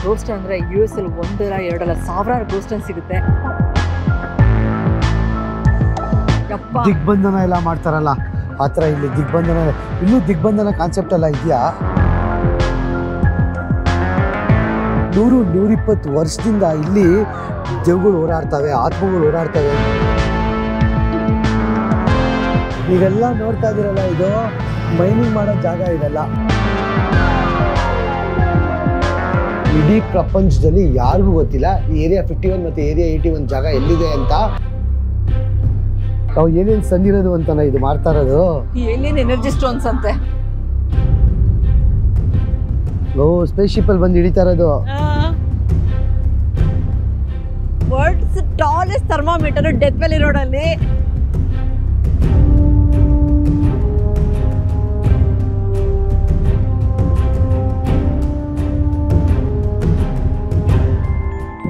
Ghost ಅಂದರೆ US ಅಲ್ಲಿ ಒಂದಲ್ಲ ಎರಡಲ್ಲ ಸಾವಿರಾರು ಗೋಸ್ಟ್ ಸಿಗುತ್ತೆ. ದಿಗ್ಬಂಧನ ಎಲ್ಲ ಮಾಡ್ತಾರಲ್ಲ ಆ ಥರ ಇಲ್ಲಿ ದಿಗ್ಬಂಧನ, ಇನ್ನೂ ದಿಗ್ಬಂಧನ ಕಾನ್ಸೆಪ್ಟ್ ಎಲ್ಲ ಇದೆಯಾ? 100-120 ವರ್ಷದಿಂದ ಇಲ್ಲಿ ದೇವಗಳು ಓಡಾಡ್ತವೆ, ಆತ್ಮಗಳು ಓಡಾಡ್ತವೆ. ನೀವೆಲ್ಲ ನೋಡ್ತಾ ಇದ್ದೀರಲ್ಲ, ಇದು ಮೈನಿಂಗ್ ಮಾಡೋ ಜಾಗ ಇದೆಲ್ಲ. ಇಡೀ ಪ್ರಪಂಚದಲ್ಲಿ ಯಾರಿಗೂ ಗೊತ್ತಿಲ್ಲ ಈ ಏರಿಯಾ 51 ಮತ್ತು ಏರಿಯಾ 81 ಜಾಗ ಎಲ್ಲಿದೆ ಅಂತ. ಅವು ಏನೇನು ಸಂದಿರೋದು ಅಂತಾನ ಇದು ಮಾಡ್ತಾ ಇರೋದು. ಏನೇನು ಎನರ್ಜಿ ಸ್ಟೋನ್ಸ್ ಅಂತೆ. ಓ, ಸ್ಪೇಸ್ ಶಿಪ್ ಅಲ್ಲಿ ಬಂದು ಹಿಡಿತಾ ಇರೋದು. World's tallest thermometer Death Valley road ಅಲ್ಲಿ.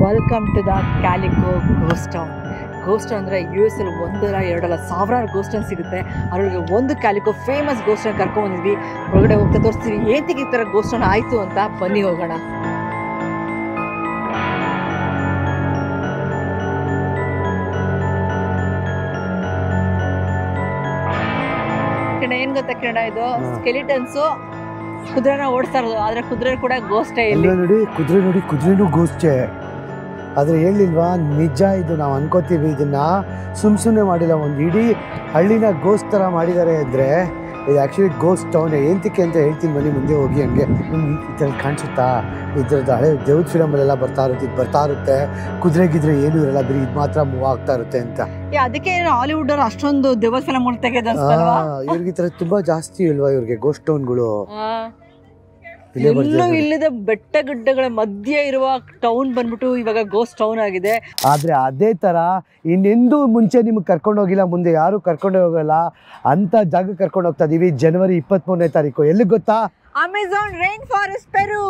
Welcome to the Calico ghost town. Ghost ಅಂದರೆ US ಅಲ್ಲಿ ಒಂದಲ್ಲ ಎರಡಲ್ಲ ಸಾವಿರಾರು ಗೋಸ್ಟ್ ಸಿಗುತ್ತೆ. ಅದರೊಳಗೆ ಒಂದು ಕ್ಯಾಲಿಕೋ ಫೇಮಸ್ ಗೋಸ್ಟ್ ಕರ್ಕೊಂಡ್ಬಂದಿದ್ವಿ. ಹೊರಗಡೆ ಹೋಗ್ತಾ ತೋರಿಸ್ತೀವಿ ಏಂತಿಗೆ ಈ ಥರ ಗೋಸ್ಟ್ ಆಯಿತು ಅಂತ. ಬನ್ನಿ ಹೋಗೋಣ. ಏನ್ ಗೊತ್ತಾ ಕಿರಣ, ಇದು ಸ್ಕೆಲಿಟನ್ಸು ಕುದುರೆನ ಓಡಿಸ್ತಾ ಇರೋದು. ಆದ್ರೆ ಕುದುರೆ ಕೂಡ ಗೋಸ್ಟೇ. ಇಲ್ಲಿ ನೋಡಿ ಕುದುರೆನೂ ಗೋಸ್ಟೇ. ಆದರೆ ಹೇಳಿಲ್ವಾ, ನಿಜ ಇದು. ನಾವು ಅನ್ಕೋತೀವಿ ಇದನ್ನ ಸುಮ್ಮನೆ ಮಾಡಿಲ್ಲ. ಒಂದು ಇಡೀ ಹಳ್ಳಿನ ಗೋಸ್ಟ್ ಥರ ಮಾಡಿದ್ದಾರೆ ಅಂದರೆ ಇದು ಆ್ಯಕ್ಚುಲಿ ಗೋಸ್ಟ್ ಟೌನ್. ಏಂತಕ್ಕೆ ಅಂತ ಹೇಳ್ತೀನಿ, ಬನ್ನಿ ಮುಂದೆ ಹೋಗಿ. ಹಂಗೆ ಈ ಥರ ಕಾಣಿಸುತ್ತಾ? ಇದ್ರದ್ದು ಹಳೆ ದೇವ್ರ ಫಿಲಮಲ್ಲೆಲ್ಲ ಬರ್ತಾ ಇರುತ್ತೆ. ಕುದುರೆ ಗಿದ್ರೆ ಏನೂ ಇರಲ್ಲ, ಬರೀ ಇದು ಮಾತ್ರ ಮೂವ್ ಆಗ್ತಾ ಇರುತ್ತೆ ಅಂತ. ಅದಕ್ಕೆ ಹಾಲಿವುಡ್ ಅವ್ರು ಅಷ್ಟೊಂದು ದೇವ್ರ ಫಿಲಮ್ ತೆಗೆದ ಇವ್ರಿಗೆ ಈ ಥರ ತುಂಬ ಜಾಸ್ತಿ ಇಲ್ವಾ ಇವ್ರಿಗೆ ಗೋಸ್ಟ್ ಟೌನ್ಗಳು? ಎಲ್ಲೂ ಇಲ್ಲದ ಬೆಟ್ಟ ಗುಡ್ಡಗಳ ಮಧ್ಯೆ ಇರುವ ಟೌನ್ ಬಂದ್ಬಿಟ್ಟು ಇವಾಗ ಗೋಸ್ಟ್ ಟೌನ್ ಆಗಿದೆ. ಆದರೆ ಅದೇ ಥರ ಇನ್ನೆಂದೂ ಮುಂಚೆ ನಿಮ್ಗೆ ಕರ್ಕೊಂಡು ಹೋಗಿಲ್ಲ, ಮುಂದೆ ಯಾರು ಕರ್ಕೊಂಡೇ ಹೋಗಲ್ಲ ಅಂತ ಜಾಗ ಕರ್ಕೊಂಡು ಹೋಗ್ತಾ ಇದೀವಿ. ಜನವರಿ 23ನೇ ತಾರೀಕು. ಎಲ್ಲಿಗೆ ಗೊತ್ತಾ? ಅಮೆಜಾನ್ ರೈನ್ ಫಾರೆಸ್ಟ್, ಪೆರು.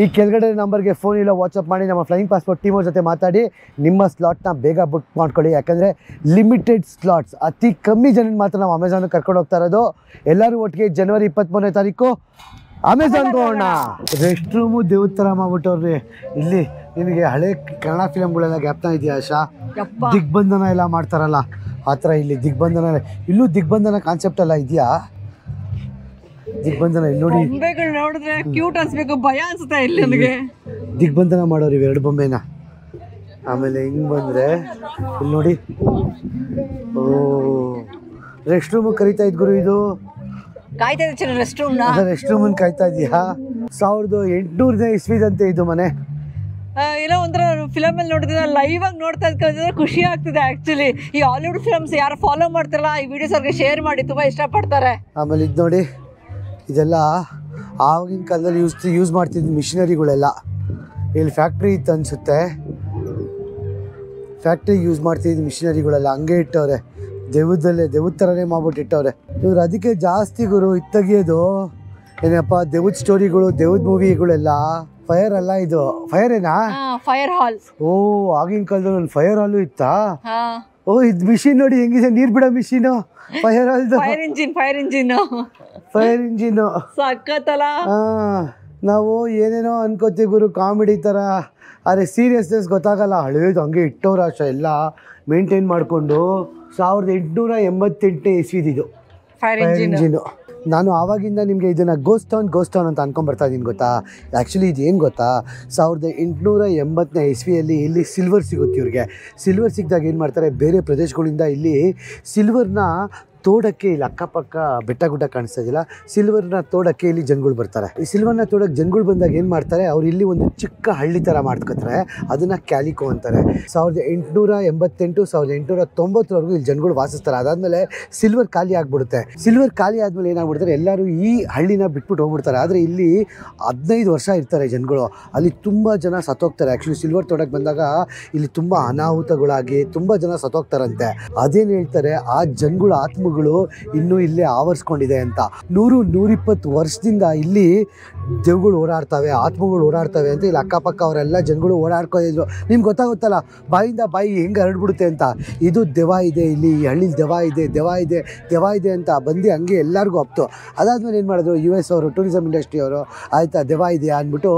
ಈ ಕೆಳಗಡೆ ನಂಬರ್ಗೆ ಫೋನ್ ಇಲ್ಲ, ವಾಟ್ಸಪ್ ಮಾಡಿ ನಮ್ಮ ಫ್ಲೈಯಿಂಗ್ ಪಾಸ್ಪೋರ್ಟ್ ಟೀಮ್ ಅವ್ರ ಜೊತೆ ಮಾತಾಡಿ ನಿಮ್ಮ ಸ್ಲಾಟ್ನ ಬೇಗ ಬುಕ್ ಮಾಡ್ಕೊಳ್ಳಿ. ಯಾಕಂದರೆ ಲಿಮಿಟೆಡ್ ಸ್ಲಾಟ್ಸ್, ಅತಿ ಕಮ್ಮಿ ಜನ ಮಾತ್ರ ನಾವು ಅಮೆಜಾನ್ ಕರ್ಕೊಂಡು ಹೋಗ್ತಾ ಇರೋದು. ಎಲ್ಲರೂ ಒಟ್ಟಿಗೆ ಜನವರಿ 23ನೇ ತಾರೀಕು ಅಮೆಜಾನ್ ಹೋಗೋಣ. ರೆಸ್ಟ್ ರೂಮು ದೇವ್ರ ಥರ ಮಾಡ್ಬಿಟ್ಟವ್ರಿ ಇಲ್ಲಿ. ನಿನಗೆ ಹಳೆ ಕನ್ನಡ ಫಿಲಮ್ಗಳೆಲ್ಲ ಜ್ಞಾಪನ ಇದೆಯಾ ಆಶಾ? ದಿಗ್ಬಂಧನ ಎಲ್ಲ ಮಾಡ್ತಾರಲ್ಲ ಆ ಥರ ಇಲ್ಲಿ ದಿಗ್ಬಂಧನ, ಇಲ್ಲೂ ದಿಗ್ಬಂಧನ ಕಾನ್ಸೆಪ್ಟ್ ಎಲ್ಲ ಇದೆಯಾ? ದಿಗ್ಬಂಧನ ಇಲ್ಲಿ ನೋಡಿ, ನೋಡಿದ್ರೆ ಕ್ಯೂಟ್ ಅನ್ಸ್ಬೇಕು, ಭಯ ಅನ್ಸುತ್ತೆ ಇಲ್ಲಿ ನನಗೆ. ದಿಗ್ಬಂಧನ ಮಾಡೋರು ಇವೆರಡು ಬೊಂಬೆನ. ಆಮೇಲೆ ಹಿಂಗೆ ಬಂದರೆ ಇಲ್ಲಿ ನೋಡಿ, ಓ ರೆಸ್ಟ್ ರೂಮ್ ಕರಿತಾ ಇದ್ ಗುರು. ಇದು ಕಾಯ್ತಾ ಇದ್ದೀವಿ ರೆಸ್ಟ್ ರೂಮ್ ಕಾಯ್ತಾ ಇದೀಯಾ? 1800ನೇ ಇಸ್ವಿದಂತೆ ಇದು ಮನೆ. ಏನೋ ಒಂಥರ ಫಿಲಮ್ ಅಲ್ಲಿ ನೋಡಿದ್ರೆ ಲೈವ್ ಆಗಿ ನೋಡ್ತಾ ಇದ್ಕೊಂಡ್ರೆ ಖುಷಿ ಆಗ್ತಿದೆ. ಆಕ್ಚುಲಿ ಈ ಹಾಲಿವುಡ್ ಫಿಲಮ್ಸ್ ಯಾರು ಫಾಲೋ ಮಾಡ್ತಾರಲ್ಲ, ಈ ವಿಡಿಯೋಸ್ ಅವ್ರಿಗೆ ಶೇರ್ ಮಾಡಿ, ತುಂಬಾ ಇಷ್ಟಪಡ್ತಾರೆ. ಆಮೇಲೆ ಇದು ನೋಡಿ, ಇದೆಲ್ಲ ಆವಾಗಿನ ಕಾಲದಲ್ಲಿ ಯೂಸ್ ಮಾಡ್ತಿದ್ದ ಮಿಷಿನರಿಗಳೆಲ್ಲ. ಇಲ್ಲಿ ಫ್ಯಾಕ್ಟ್ರಿ ಇತ್ತು ಅನಿಸುತ್ತೆ. ಫ್ಯಾಕ್ಟ್ರಿ ಯೂಸ್ ಮಾಡ್ತಿದ್ದ ಮಿಷಿನರಿಗಳೆಲ್ಲ ಹಂಗೆ ಇಟ್ಟವ್ರೆ. ದೇವ್ರ ಥರನೇ ಮಾಡ್ಬಿಟ್ಟು ಇಟ್ಟವ್ರೆ ಇವ್ರು. ಅದಕ್ಕೆ ಜಾಸ್ತಿ ಗುರು ಇದು ತೆಗಿಯೋದು. ಏನಪ್ಪ, ದೇವ್ದ ಸ್ಟೋರಿಗಳು, ದೇವ್ದ ಮೂವಿಗಳೆಲ್ಲ. ಫೈರ್ ಅಲ್ಲ ಇದು, ಫೈರ್ ಏನಾ? ಫೈರ್ ಹಾಲ್. ಓ, ಆಗಿನ ಕಾಲದಲ್ಲಿ ಒಂದು ಫೈರ್ ಹಾಲು ಇತ್ತಾ? ಓ, ಇದು ಮಿಷಿನ್ ನೋಡಿ ಹೆಂಗಿದೆ, ನೀರ್ ಬಿಡೋ ಮಿಷಿನು. ಫೈರ್ ಹಾಲ್ದು ಫೈರ್ ಇಂಜಿನ್ ಸಕ್ಕತ್ತಲ್ಲ. ನಾವು ಏನೇನೋ ಅನ್ಕೋತೀವಿ ಗುರು, ಕಾಮಿಡಿ ಥರ. ಆದರೆ ಸೀರಿಯಸ್ನೆಸ್ ಗೊತ್ತಾಗಲ್ಲ. ಹಳೇದು ಹಂಗೆ ಇಟ್ಟವ್ರು ಆಶಾ ಎಲ್ಲ ಮೇಂಟೈನ್ ಮಾಡಿಕೊಂಡು. 1888ನೇ ಇಸ್ವಿದಿದು ಫೈರ್ ಇಂಜಿನು. ನಾನು ಆವಾಗಿಂದ ನಿಮಗೆ ಇದನ್ನು ಗೋಸ್ಟ್ ಟೌನ್ ಅಂತ ಅನ್ಕೊಂಡ್ಬರ್ತಾ ಇದ್ದೀನಿ ಗೊತ್ತಾ. ಆ್ಯಕ್ಚುಲಿ ಇದು ಏನು ಗೊತ್ತಾ, 1880ನೇ ಇಸ್ವಿಯಲ್ಲಿ ಇಲ್ಲಿ ಸಿಲ್ವರ್ ಸಿಗುತ್ತೆ ಇವ್ರಿಗೆ. ಸಿಲ್ವರ್ ಸಿಕ್ಕಿದಾಗ ಏನು ಮಾಡ್ತಾರೆ, ಬೇರೆ ಪ್ರದೇಶಗಳಿಂದ ಇಲ್ಲಿ ಸಿಲ್ವರ್ನ ತೋಡಕ್ಕೆ, ಇಲ್ಲಿ ಅಕ್ಕಪಕ್ಕ ಬೆಟ್ಟ ಗುಡ್ಡ ಕಾಣಿಸ್ತಾ ಇದೆಯಲ್ಲ, ಸಿಲ್ವರ್ನ ತೋಡಕ್ಕೆ ಇಲ್ಲಿ ಜನಗಳು ಬರ್ತಾರೆ. ಈ ಸಿಲ್ವರ್ನ ತೋಡಕ್ಕೆ ಜನಗಳು ಬಂದಾಗ ಏನು ಮಾಡ್ತಾರೆ, ಅವ್ರು ಇಲ್ಲಿ ಒಂದು ಚಿಕ್ಕ ಹಳ್ಳಿ ಥರ ಮಾಡ್ಕೊತಾರೆ. ಅದನ್ನು ಕ್ಯಾಲಿಕೋ ಅಂತಾರೆ. 1888 1890ವರೆಗೂ ಇಲ್ಲಿ ಜನಗಳು ವಾಸಿಸ್ತಾರೆ. ಅದಾದಮೇಲೆ ಸಿಲ್ವರ್ ಖಾಲಿ ಆಗಿಬಿಡುತ್ತೆ. ಸಿಲ್ವರ್ ಖಾಲಿ ಆದಮೇಲೆ ಏನಾಗ್ಬಿಡ್ತಾರೆ, ಎಲ್ಲರೂ ಈ ಹಳ್ಳಿನ ಬಿಟ್ಬಿಟ್ಟು ಹೋಗ್ಬಿಡ್ತಾರೆ. ಆದರೆ ಇಲ್ಲಿ 15 ವರ್ಷ ಇರ್ತಾರೆ ಜನಗಳು. ಅಲ್ಲಿ ತುಂಬ ಜನ ಸತ್ತೋಗ್ತಾರೆ. ಆ್ಯಕ್ಚುಲಿ ಸಿಲ್ವರ್ ತೋಡಕ್ಕೆ ಬಂದಾಗ ಇಲ್ಲಿ ತುಂಬ ಅನಾಹುತಗಳಾಗಿ ತುಂಬ ಜನ ಸತ್ತೋಗ್ತಾರಂತೆ. ಅದೇನು ಹೇಳ್ತಾರೆ, ಆ ಜನಗಳ ಆತ್ಮ ಇನ್ನೂ ಇಲ್ಲೇ ಆವರಿಸ್ಕೊಂಡಿದೆ ಅಂತ. 100-120 ವರ್ಷದಿಂದ ಇಲ್ಲಿ ದೇವ್ಗಳು ಓಡಾಡ್ತವೆ, ಆತ್ಮಗಳು ಓಡಾಡ್ತವೆ ಅಂತ ಇಲ್ಲಿ ಅಕ್ಕಪಕ್ಕ ಅವರೆಲ್ಲ ಜನಗಳು ಓಡಾಡ್ಕೊಂಡಿದ್ರು. ನಿಮ್ಗೆ ಗೊತ್ತಾಗುತ್ತಲ್ಲ ಬಾಯಿಂದ ಬಾಯಿ ಹೆಂಗೆ ಹರಡ್ಬಿಡುತ್ತೆ ಅಂತ. ಇದು ದೆವ್ವ ಇದೆ ಇಲ್ಲಿ, ಈ ಹಳ್ಳಿಲಿ ದೆವ್ವ ಇದೆ, ದೆವ್ವ ಇದೆ, ದೆವ್ವ ಇದೆ ಅಂತ ಬಂದು ಹಂಗೆ ಎಲ್ಲರಿಗೂ ಹಪ್ತು. ಅದಾದಮೇಲೆ ಏನು ಮಾಡಿದ್ರು US ಅವರು, ಟೂರಿಸಮ್ ಇಂಡಸ್ಟ್ರಿ ಅವರು, ಆಯಿತಾ ದೆವ್ವ ಇದೆಯಾ ಅಂದ್ಬಿಟ್ಟು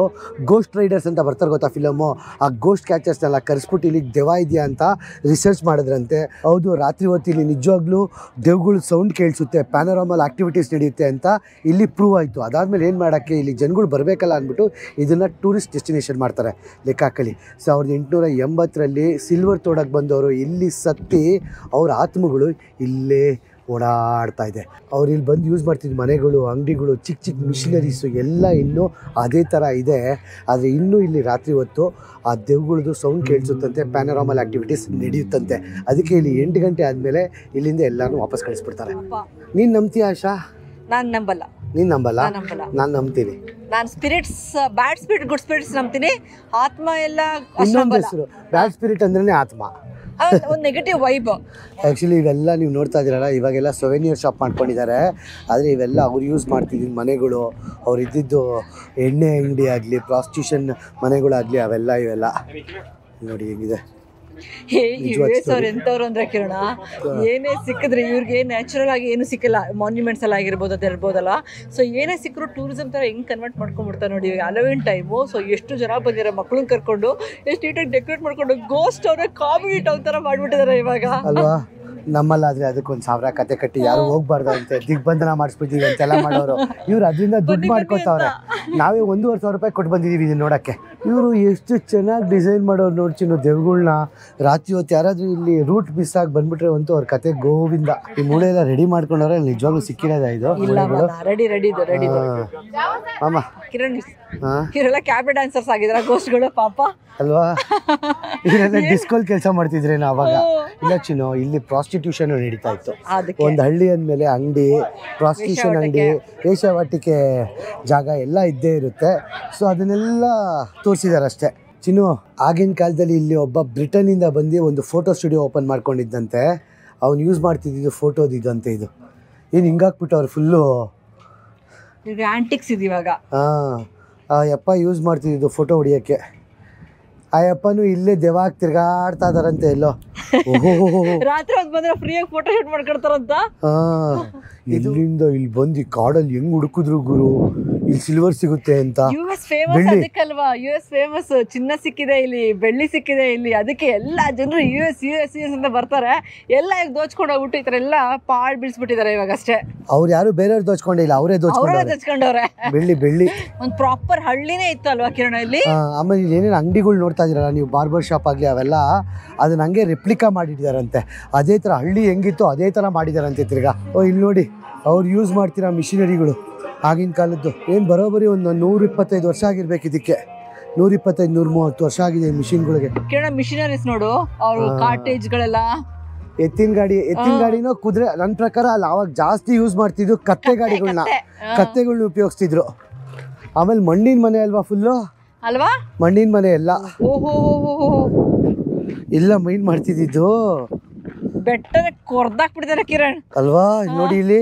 ಗೋಸ್ಟ್ ರೈಡರ್ಸ್ ಅಂತ ಬರ್ತಾರೆ ಗೊತ್ತಾ ಫಿಲಮು, ಆ ಗೋಸ್ಟ್ ಕ್ಯಾಚರ್ಸ್ನೆಲ್ಲ ಕರೆಸ್ಬಿಟ್ಟು ಇಲ್ಲಿ ದೆವ್ವ ಇದೆಯಾ ಅಂತ ರಿಸರ್ಚ್ ಮಾಡಿದ್ರಂತೆ. ಹೌದು, ರಾತ್ರಿ ಹೊತ್ತು ಇಲ್ಲಿ ನಿಜವಾಗ್ಲೂ ದೇವ್ಗಳ ಸೌಂಡ್ ಕೇಳಿಸುತ್ತೆ, ಪ್ಯಾನೋರಾಮಲ್ ಆಕ್ಟಿವಿಟೀಸ್ ನಡೆಯುತ್ತೆ ಅಂತ ಇಲ್ಲಿ ಪ್ರೂವ್ ಆಯಿತು. ಅದಾದಮೇಲೆ ಏನು ಮಾಡೋಕ್ಕೆ ಇಲ್ಲಿ ಜನಗಳು ಬರಬೇಕಲ್ಲ ಅಂದ್ಬಿಟ್ಟು ಇದನ್ನು ಟೂರಿಸ್ಟ್ ಡೆಸ್ಟಿನೇಷನ್ ಮಾಡ್ತಾರೆ. ಲೆಕ್ಕಾಕಲಿ 1880ರಲ್ಲಿ ಸಿಲ್ವರ್ ತೋಡಕ್ಕೆ ಬಂದವರು ಇಲ್ಲಿ ಸತ್ತಿ ಅವ್ರ ಆತ್ಮಗಳು ಇಲ್ಲೇ ಓಡಾಡ್ತಾ ಇದೆ. ಅವ್ರು ಇಲ್ಲಿ ಬಂದು ಯೂಸ್ ಮಾಡ್ತಿದ್ದ ಮನೆಗಳು, ಅಂಗಡಿಗಳು, ಚಿಕ್ಕ ಚಿಕ್ಕ ಮಿಷಿನರೀಸು ಎಲ್ಲ ಇನ್ನೂ ಅದೇ ಥರ ಇದೆ. ಆದರೆ ಇನ್ನೂ ಇಲ್ಲಿ ರಾತ್ರಿ ಹೊತ್ತು ಆ ದೆವ್ಗಳದ್ದು ಸೌಂಡ್ ಕೇಳಿಸುತ್ತಂತೆ, ಪ್ಯಾನೋರಾಮಲ್ ಆ್ಯಕ್ಟಿವಿಟೀಸ್ ನಡೆಯುತ್ತಂತೆ. ಅದಕ್ಕೆ ಇಲ್ಲಿ 8 ಗಂಟೆ ಆದಮೇಲೆ ಇಲ್ಲಿಂದ ಎಲ್ಲನೂ ವಾಪಸ್ ಕಳಿಸ್ಬಿಡ್ತಾರೆ. ನೀನು ನಂಬ್ತೀಯ ಆಶಾ? ನಾನು ನಂಬಲ್ಲ. ನೀನು ನಂಬಲ್ಲ? ನಾನು ನಂಬ್ತೀನಿ. ನಾನು ಸ್ಪಿರಿಟ್ಸ್, ಬ್ಯಾಡ್ ಸ್ಪಿರಿಟ್, ಗುಡ್ ಸ್ಪಿರಿಟ್ಸ್ ನಂಬ್ತೀನಿ. ಆತ್ಮ ಎಲ್ಲ ಇನ್ನೊಂದು ಹೆಸರು ಬ್ಯಾಡ್ ಸ್ಪಿರಿಟ್ ಅಂದ್ರೆ ಆತ್ಮ, ಒಂದು ನೆಗೆಟಿವ್ ವೈಬ್. ಆ್ಯಕ್ಚುಲಿ ಇವೆಲ್ಲ ನೀವು ನೋಡ್ತಾ ಇದ್ದೀರಲ್ಲ, ಇವಾಗೆಲ್ಲ ಸೊವೆನಿಯರ್ ಶಾಪ್ ಮಾಡ್ಕೊಂಡಿದ್ದಾರೆ. ಆದರೆ ಇವೆಲ್ಲ ಅವ್ರು ಯೂಸ್ ಮಾಡ್ತಿದ್ದಿದ್ದು ಮನೆಗಳು, ಅವ್ರು ಇದ್ದಿದ್ದು ಎಣ್ಣೆ ಅಂಗಡಿ ಆಗಲಿ, ಪ್ರಾಸ್ಟಿಟ್ಯೂಷನ್ ಮನೆಗಳಾಗಲಿ, ಇವೆಲ್ಲ ನೋಡಿ ಹೇಗಿದೆ. US ಅವ್ರು ಎಂಥವ್ರು ಅಂದ್ರೆ ಕಿರಣ, ಏನೇ ಸಿಕ್ಕಿದ್ರೆ ಇವ್ರಿಗೆ ನ್ಯಾಚುರಲ್ ಆಗಿ ಏನು ಸಿಕ್ಕಿಲ್ಲ. ಮಾನ್ಯುಮೆಂಟ್ಸ್ ಎಲ್ಲ ಆಗಿರ್ಬೋದು, ಅದು ಇರ್ಬೋದಲ್ಲ. ಸೊ ಏನೇ ಸಿಕ್ಕರು ಟೂರಿಸಮ್ ಥರ ಹೆಂಗೆ ಕನ್ವರ್ಟ್ ಮಾಡ್ಕೊಂಡ್ಬಿಡ್ತಾರೆ ನೋಡಿ. ಇವಾಗ ಹಲೋವಿನ್ ಟೈಮು, ಸೊ ಎಷ್ಟು ಜನ ಬಂದಿರೋ ಮಕ್ಕಳನ್ನ ಕರ್ಕೊಂಡು ಎಷ್ಟು ನೀಟಾಗಿ ಡೆಕೋರೇಟ್ ಮಾಡ್ಕೊಂಡು ಗೋಸ್ಟ್ ಅವರೇ ಕಾಮಿಡಿ ಟೌನ್ ಥರ ಮಾಡಿಬಿಟ್ಟಿದ್ದಾರೆ ಇವಾಗ ಅಲ್ವಾ. ನಮ್ಮಲ್ಲಾದರೆ ಅದಕ್ಕೊಂದು 1000 ಕತೆ ಕಟ್ಟಿ ಯಾರು ಹೋಗ್ಬಾರ್ದು ಅಂತೆ, ದಿಗ್ಬಂಧನ ಮಾಡಿಸ್ಬಿಟ್ಟಿವಿ ಅಂತೆಲ್ಲ ಮಾಡೋರು. ಇವ್ರು ಅದರಿಂದ ದುಡ್ಡು ಮಾಡ್ಕೋತಾವ್ರೆ. ನಾವೇ 1,500 ರೂಪಾಯಿ ಕೊಟ್ಟು ಬಂದಿದ್ದೀವಿ ಇದನ್ನು ನೋಡೋಕ್ಕೆ. ಇವರು ಎಷ್ಟು ಚೆನ್ನಾಗಿ ಡಿಸೈನ್ ಮಾಡೋರು ನೋಡ್ಚಿನ್ನು ದೇವ್ಗಳನ್ನ. ರಾತ್ರಿ ಹೊತ್ತು ಯಾರಾದರೂ ಇಲ್ಲಿ ರೂಟ್ ಮಿಸ್ ಆಗಿ ಬಂದ್ಬಿಟ್ರೆ ಅಂತೂ ಅವ್ರ ಕತೆ ಗೋವಿಂದ. ಈ ಮೂಳೆ ಎಲ್ಲ ರೆಡಿ ಮಾಡ್ಕೊಂಡವ್ರೆ, ನಿಜವಾಗ್ಲೂ ಸಿಕ್ಕಿರೋದ ಇದು? ರೆಡಿ ಮಾಮ ಕಿರಣ್, ಇವರೆಲ್ಲ ಕ್ಯಾಬ್ರೆ ಡ್ಯಾನ್ಸರ್ಸ್ ಆಗಿದಾರ ಗೋಸ್ಟ್ಗಳು ಪಾಪ ಅಲ್ವಾ. ಇವರೆಲ್ಲ ಡಿಸ್ಕೋಲ್ ಕೆಲಸ ಮಾಡ್ತಿದ್ರೇನೋ ಅವಾಗ. ಇಲ್ಲ ಚಿನ್ನು, ಇಲ್ಲಿ ಪ್ರಾಸ್ಟಿಟ್ಯೂಷನ್ ನಡೀತಾ ಇತ್ತು. ಒಂದು ಹಳ್ಳಿ ಅಂದಮೇಲೆ ಅಂಗಡಿ, ಪ್ರಾಸ್ಟಿಟ್ಯೂಷನ್ ಅಂಗಡಿ, ವೇಶ್ಯಾವಾಟಿಕೆ ಜಾಗ ಎಲ್ಲ ಇದ್ದೇ ಇರುತ್ತೆ. ಸೊ ಅದನ್ನೆಲ್ಲ ತೋರಿಸಿದ್ದಾರೆ ಅಷ್ಟೇ. ಚಿನ್ನು, ಆಗಿನ ಕಾಲದಲ್ಲಿ ಇಲ್ಲಿ ಒಬ್ಬ ಬ್ರಿಟನ್ನಿಂದ ಬಂದು ಒಂದು ಫೋಟೋ ಸ್ಟುಡಿಯೋ ಓಪನ್ ಮಾಡ್ಕೊಂಡಿದ್ದಂತೆ. ಅವ್ನು ಯೂಸ್ ಮಾಡ್ತಿದ್ದು ಫೋಟೋದು ಇದಂತೆ. ಇದು ಏನು ಹಿಂಗಾಕ್ಬಿಟ್ಟವ್ರು ಫುಲ್ಲು ಆಂಟಿಕ್ಸ್ ಇದು ಇವಾಗ. ಆ ಯಪ್ಪ ಯೂಸ್ ಮಾಡ್ತಿದ್ದು ಫೋಟೋ ಹೊಡಿಯೋಕ್ಕೆ. ಆ ಯಪ್ಪನೂ ಇಲ್ಲೇ ದೆವ್ವಾಗಿ ತಿರ್ಗಾಡ್ತಾ ಇದಾರಂತೆ ಎಲ್ಲೋ. ರಾತ್ರಿ ಹೊತ್ತು ಬಂದ್ರೆ ಫ್ರೀಯಾಗಿ ಫೋಟೋ ಶೂಟ್ ಮಾಡ್ಕೊಡ್ತಾರಂತ. ಇಲ್ಲಿಂದ ಇಲ್ಲಿ ಬಂದು ಈ ಕಾಡಲ್ಲಿ ಹೆಂಗ್ ಹುಡುಕಿದ್ರು ಗುರು, ಇಲ್ಲಿ ಸಿಲ್ವರ್ ಸಿಗುತ್ತೆ ಅಂತ. US ಫೇಮಸ್ ಅದಕ್ಕಲ್ವಾ, US ಫೇಮಸ್. ಚಿನ್ನ ಸಿಕ್ಕಿದೆ ಇಲ್ಲಿ, ಬೆಳ್ಳಿ ಸಿಕ್ಕಿದೆ ಇಲ್ಲಿ, ಅದಕ್ಕೆ ಎಲ್ಲ ಜನರು US ಅಂತ ಬರ್ತಾರೆ. ಎಲ್ಲ ಈಗ ದೋಚ್ಕೊಂಡು ಹೋಗ್ಬಿಟ್ಟು ಈ ಥರ ಎಲ್ಲ ಪಾಳ್ ಬೀಳ್ಸ್ಬಿಟ್ಟಿದ್ದಾರೆ ಇವಾಗ ಅಷ್ಟೇ. ಅವ್ರು ಯಾರು ಬೇರೆಯವ್ರು ದೋಚ್ಕೊಂಡಿಲ್ಲ, ಅವರೇ ದೋಚ್ಕೊಂಡವ್ರೆ. ಬೆಳ್ಳಿ ಒಂದು ಪ್ರಾಪರ್ ಹಳ್ಳಿನೇ ಇತ್ತು ಅಲ್ವಾ ಕಿರಣ ಇಲ್ಲಿ. ಆಮೇಲೆ ಇಲ್ಲಿ ಏನೇನು ಅಂಗಡಿಗಳು ನೋಡ್ತಾ ಇದ್ದೀರಲ್ಲ ನೀವು, ಬಾರ್ಬರ್ ಶಾಪ್ ಆಗಲಿ ಅವೆಲ್ಲ, ಅದನ್ನ ಹಂಗೆ ರೆಪ್ಲಿಕಾ ಮಾಡಿಟ್ಟಿದ್ದಾರಂತೆ. ಅದೇ ಥರ ಹಳ್ಳಿ ಹೆಂಗಿತ್ತು ಅದೇ ಥರ ಮಾಡಿದಾರಂತೆ ತಿರ್ಗಾ. ಇಲ್ಲಿ ನೋಡಿ ಅವ್ರು ಯೂಸ್ ಮಾಡ್ತಿರೋ ಮಿಷಿನರಿಗಳು ಆಗಿನ ಕಾಲದ್ದು. ಏನು ಬರೋಬರಿ ಒಂದು 125 ವರ್ಷ ಆಗಿರ್ಬೇಕು ಇದಕ್ಕೆ. 125-130 ವರ್ಷ ಆಗಿದೆ ಈ ಮಿಷಿನ್ಗಳಿಗೆ. ಕಿರಣ ಮಿಷಿನರೀಸ್ ನೋಡು, ಅವರು ಕಾಟೇಜ್ಗಳೆಲ್ಲ, ಎತ್ತಿನ ಗಾಡಿನೋ ಕುದುರೆ. ನನ್ನ ಪ್ರಕಾರ ಅಲ್ಲಿ ಅವಾಗ ಜಾಸ್ತಿ ಯೂಸ್ ಮಾಡ್ತಿದ್ದು ಕತ್ತೆಗಳನ್ನ ಉಪಯೋಗಿಸ್ತಿದ್ರು. ಆಮೇಲೆ ಮಣ್ಣಿನ ಮನೆ ಅಲ್ವಾ ಫುಲ್ಲು, ಅಲ್ವಾ ಮಣ್ಣಿನ ಮನೆ ಎಲ್ಲ. ಇಲ್ಲ ಮೈನ್ ಮಾಡ್ತಿದ್ದು ಬೆಟ್ಟನ ಕೊರ್ದಾಕ್ಬಿಟ್ಟಿದ್ದಾರೆ ಕಿರಣ್ ಅಲ್ವಾ. ನೋಡಿ ಇಲ್ಲಿ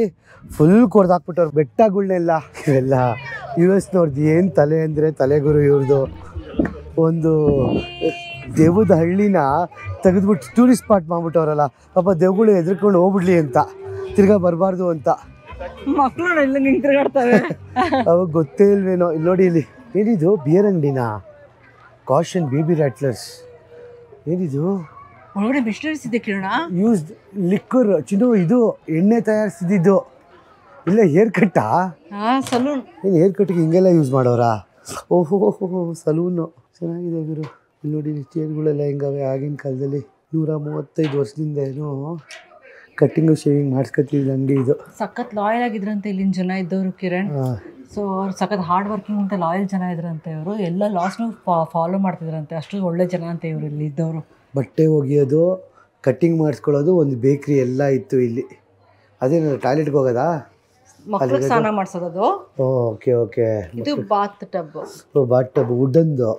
ಫುಲ್ ಕೊರ್ದಾಕ್ಬಿಟ್ಟವ್ರು ಬೆಟ್ಟಗಳನ್ನೆಲ್ಲ. ಇವೆಲ್ಲ US ಏನು ತಲೆ ಅಂದರೆ ತಲೆಗುರು ಇವ್ರದ್ದು. ಒಂದು ದೇವದ ಹಳ್ಳಿನ ತೆಗೆದ್ಬಿಟ್ಟು ಟೂರಿಸ್ಟ್ ಸ್ಪಾಟ್ ಮಾಡ್ಬಿಟ್ಟವ್ರಲ್ಲ. ಪಾಪ ದೇವ್ಗಳು ಎದ್ರಕೊಂಡು ಹೋಗ್ಬಿಡ್ಲಿ ಅಂತ, ತಿರ್ಗಾ ಬರಬಾರ್ದು ಅಂತ. ಮಕ್ಕಳು ಎಲ್ಲ ನಿಂತಿರ್ಗಾಡ್ತವೆ. ಅವಾಗ ಗೊತ್ತೇ ಇಲ್ವೇನೋ. ಇಲ್ಲಿ ನೋಡಿ, ಇಲ್ಲಿ ಏನಿದು ಬಿಯರ್ ಅಂಗಡಿನಾ? Caution baby rattlers. ಏನಿದು ಒಳಗಡೆ ಮಿಷನರೀಸ್ ಇದೆ ಕಿರಣ. ಯೂಸ್ಡ್ ಲಿಕ್ವರ್ ಚಿನ್ನು, ಇದು ಎಣ್ಣೆ ತಯಾರಿಸಿದ್ದು. ಇಲ್ಲ ಹೇರ್ ಕಟ್ಟಾ? ಸಲೂನ್. ಏನು ಹೇರ್ ಕಟ್ಟಿಗೆ ಹಿಂಗೆಲ್ಲ ಯೂಸ್ ಮಾಡೋರಾ? ಓಹೋ ಸಲೂನು ಚೆನ್ನಾಗಿದೆ ಗುರು. ಇಲ್ಲಿ ನೋಡಿ ಚೇರ್ಗಳೆಲ್ಲ ಹೆಂಗವೆ. ಆಗಿನ ಕಾಲದಲ್ಲಿ 135 ವರ್ಷದಿಂದ ಏನೋ ಕಟ್ಟಿಂಗು ಶೇವಿಂಗ್ ಮಾಡಿಸ್ಕೊತಿದ್ದು ಅಂಗಡಿ ಇದು. ಸಖತ್ ಲಾಯಲ್ ಆಗಿದ್ರಂತೆ ಇಲ್ಲಿನ ಜನ ಇದ್ದವರು ಕಿರಣ್. ಸೊ ಅವ್ರು ಸಖತ್ ಹಾರ್ಡ್ ವರ್ಕಿಂಗ್ ಅಂತ ಲಾಯಲ್ ಜನ ಇದ್ರಂತೆ. ಅವರು ಎಲ್ಲ ಲಾಸ್ನು ಫಾಲೋ ಮಾಡ್ತಿದ್ರಂತೆ, ಅಷ್ಟು ಒಳ್ಳೆ ಜನ ಅಂತ ಇವರು ಇಲ್ಲಿ ಇದ್ದವರು. ಬಟ್ಟೆ ಒಗೆಯೋದು, ಕಟ್ಟಿಂಗ್ ಮಾಡಿಸ್ಕೊಳ್ಳೋದು, ಒಂದು ಬೇಕ್ರಿ ಎಲ್ಲ ಇತ್ತು ಇಲ್ಲಿ. ಅದೇನು ಟಾಯ್ಲೆಟ್ಗೆ ಹೋಗೋದಾ? ಮಕ್ಕಳಿಗೆ ಸ್ನಾನ ಮಾಡಿಸೋದು. ಓಕೆ. ಇದು ಬಾತ್ ಟಬ್. ವುಡನ್ದು,